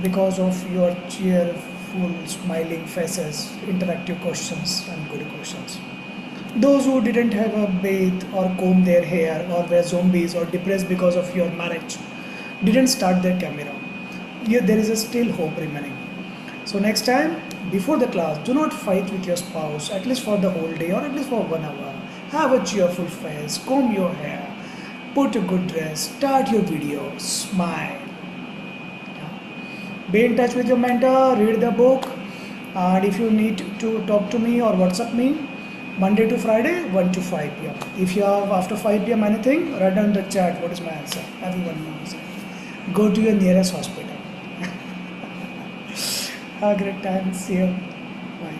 because of your cheerful, smiling faces, interactive questions and good questions. Those who didn't have a bathe or comb their hair or were zombies or depressed because of your marriage didn't start their camera. Yet there is a still hope remaining. So next time, before the class, do not fight with your spouse, at least for the whole day or at least for 1 hour. Have a cheerful face, comb your hair, put a good dress, start your video, smile. Be in touch with your mentor, read the book, and if you need to talk to me or WhatsApp me, Monday to Friday, 1 to 5 p.m. If you have after 5 p.m. anything, write down the chat, what is my answer? Everyone knows it. Go to your nearest hospital. Have a great time. See you. Bye.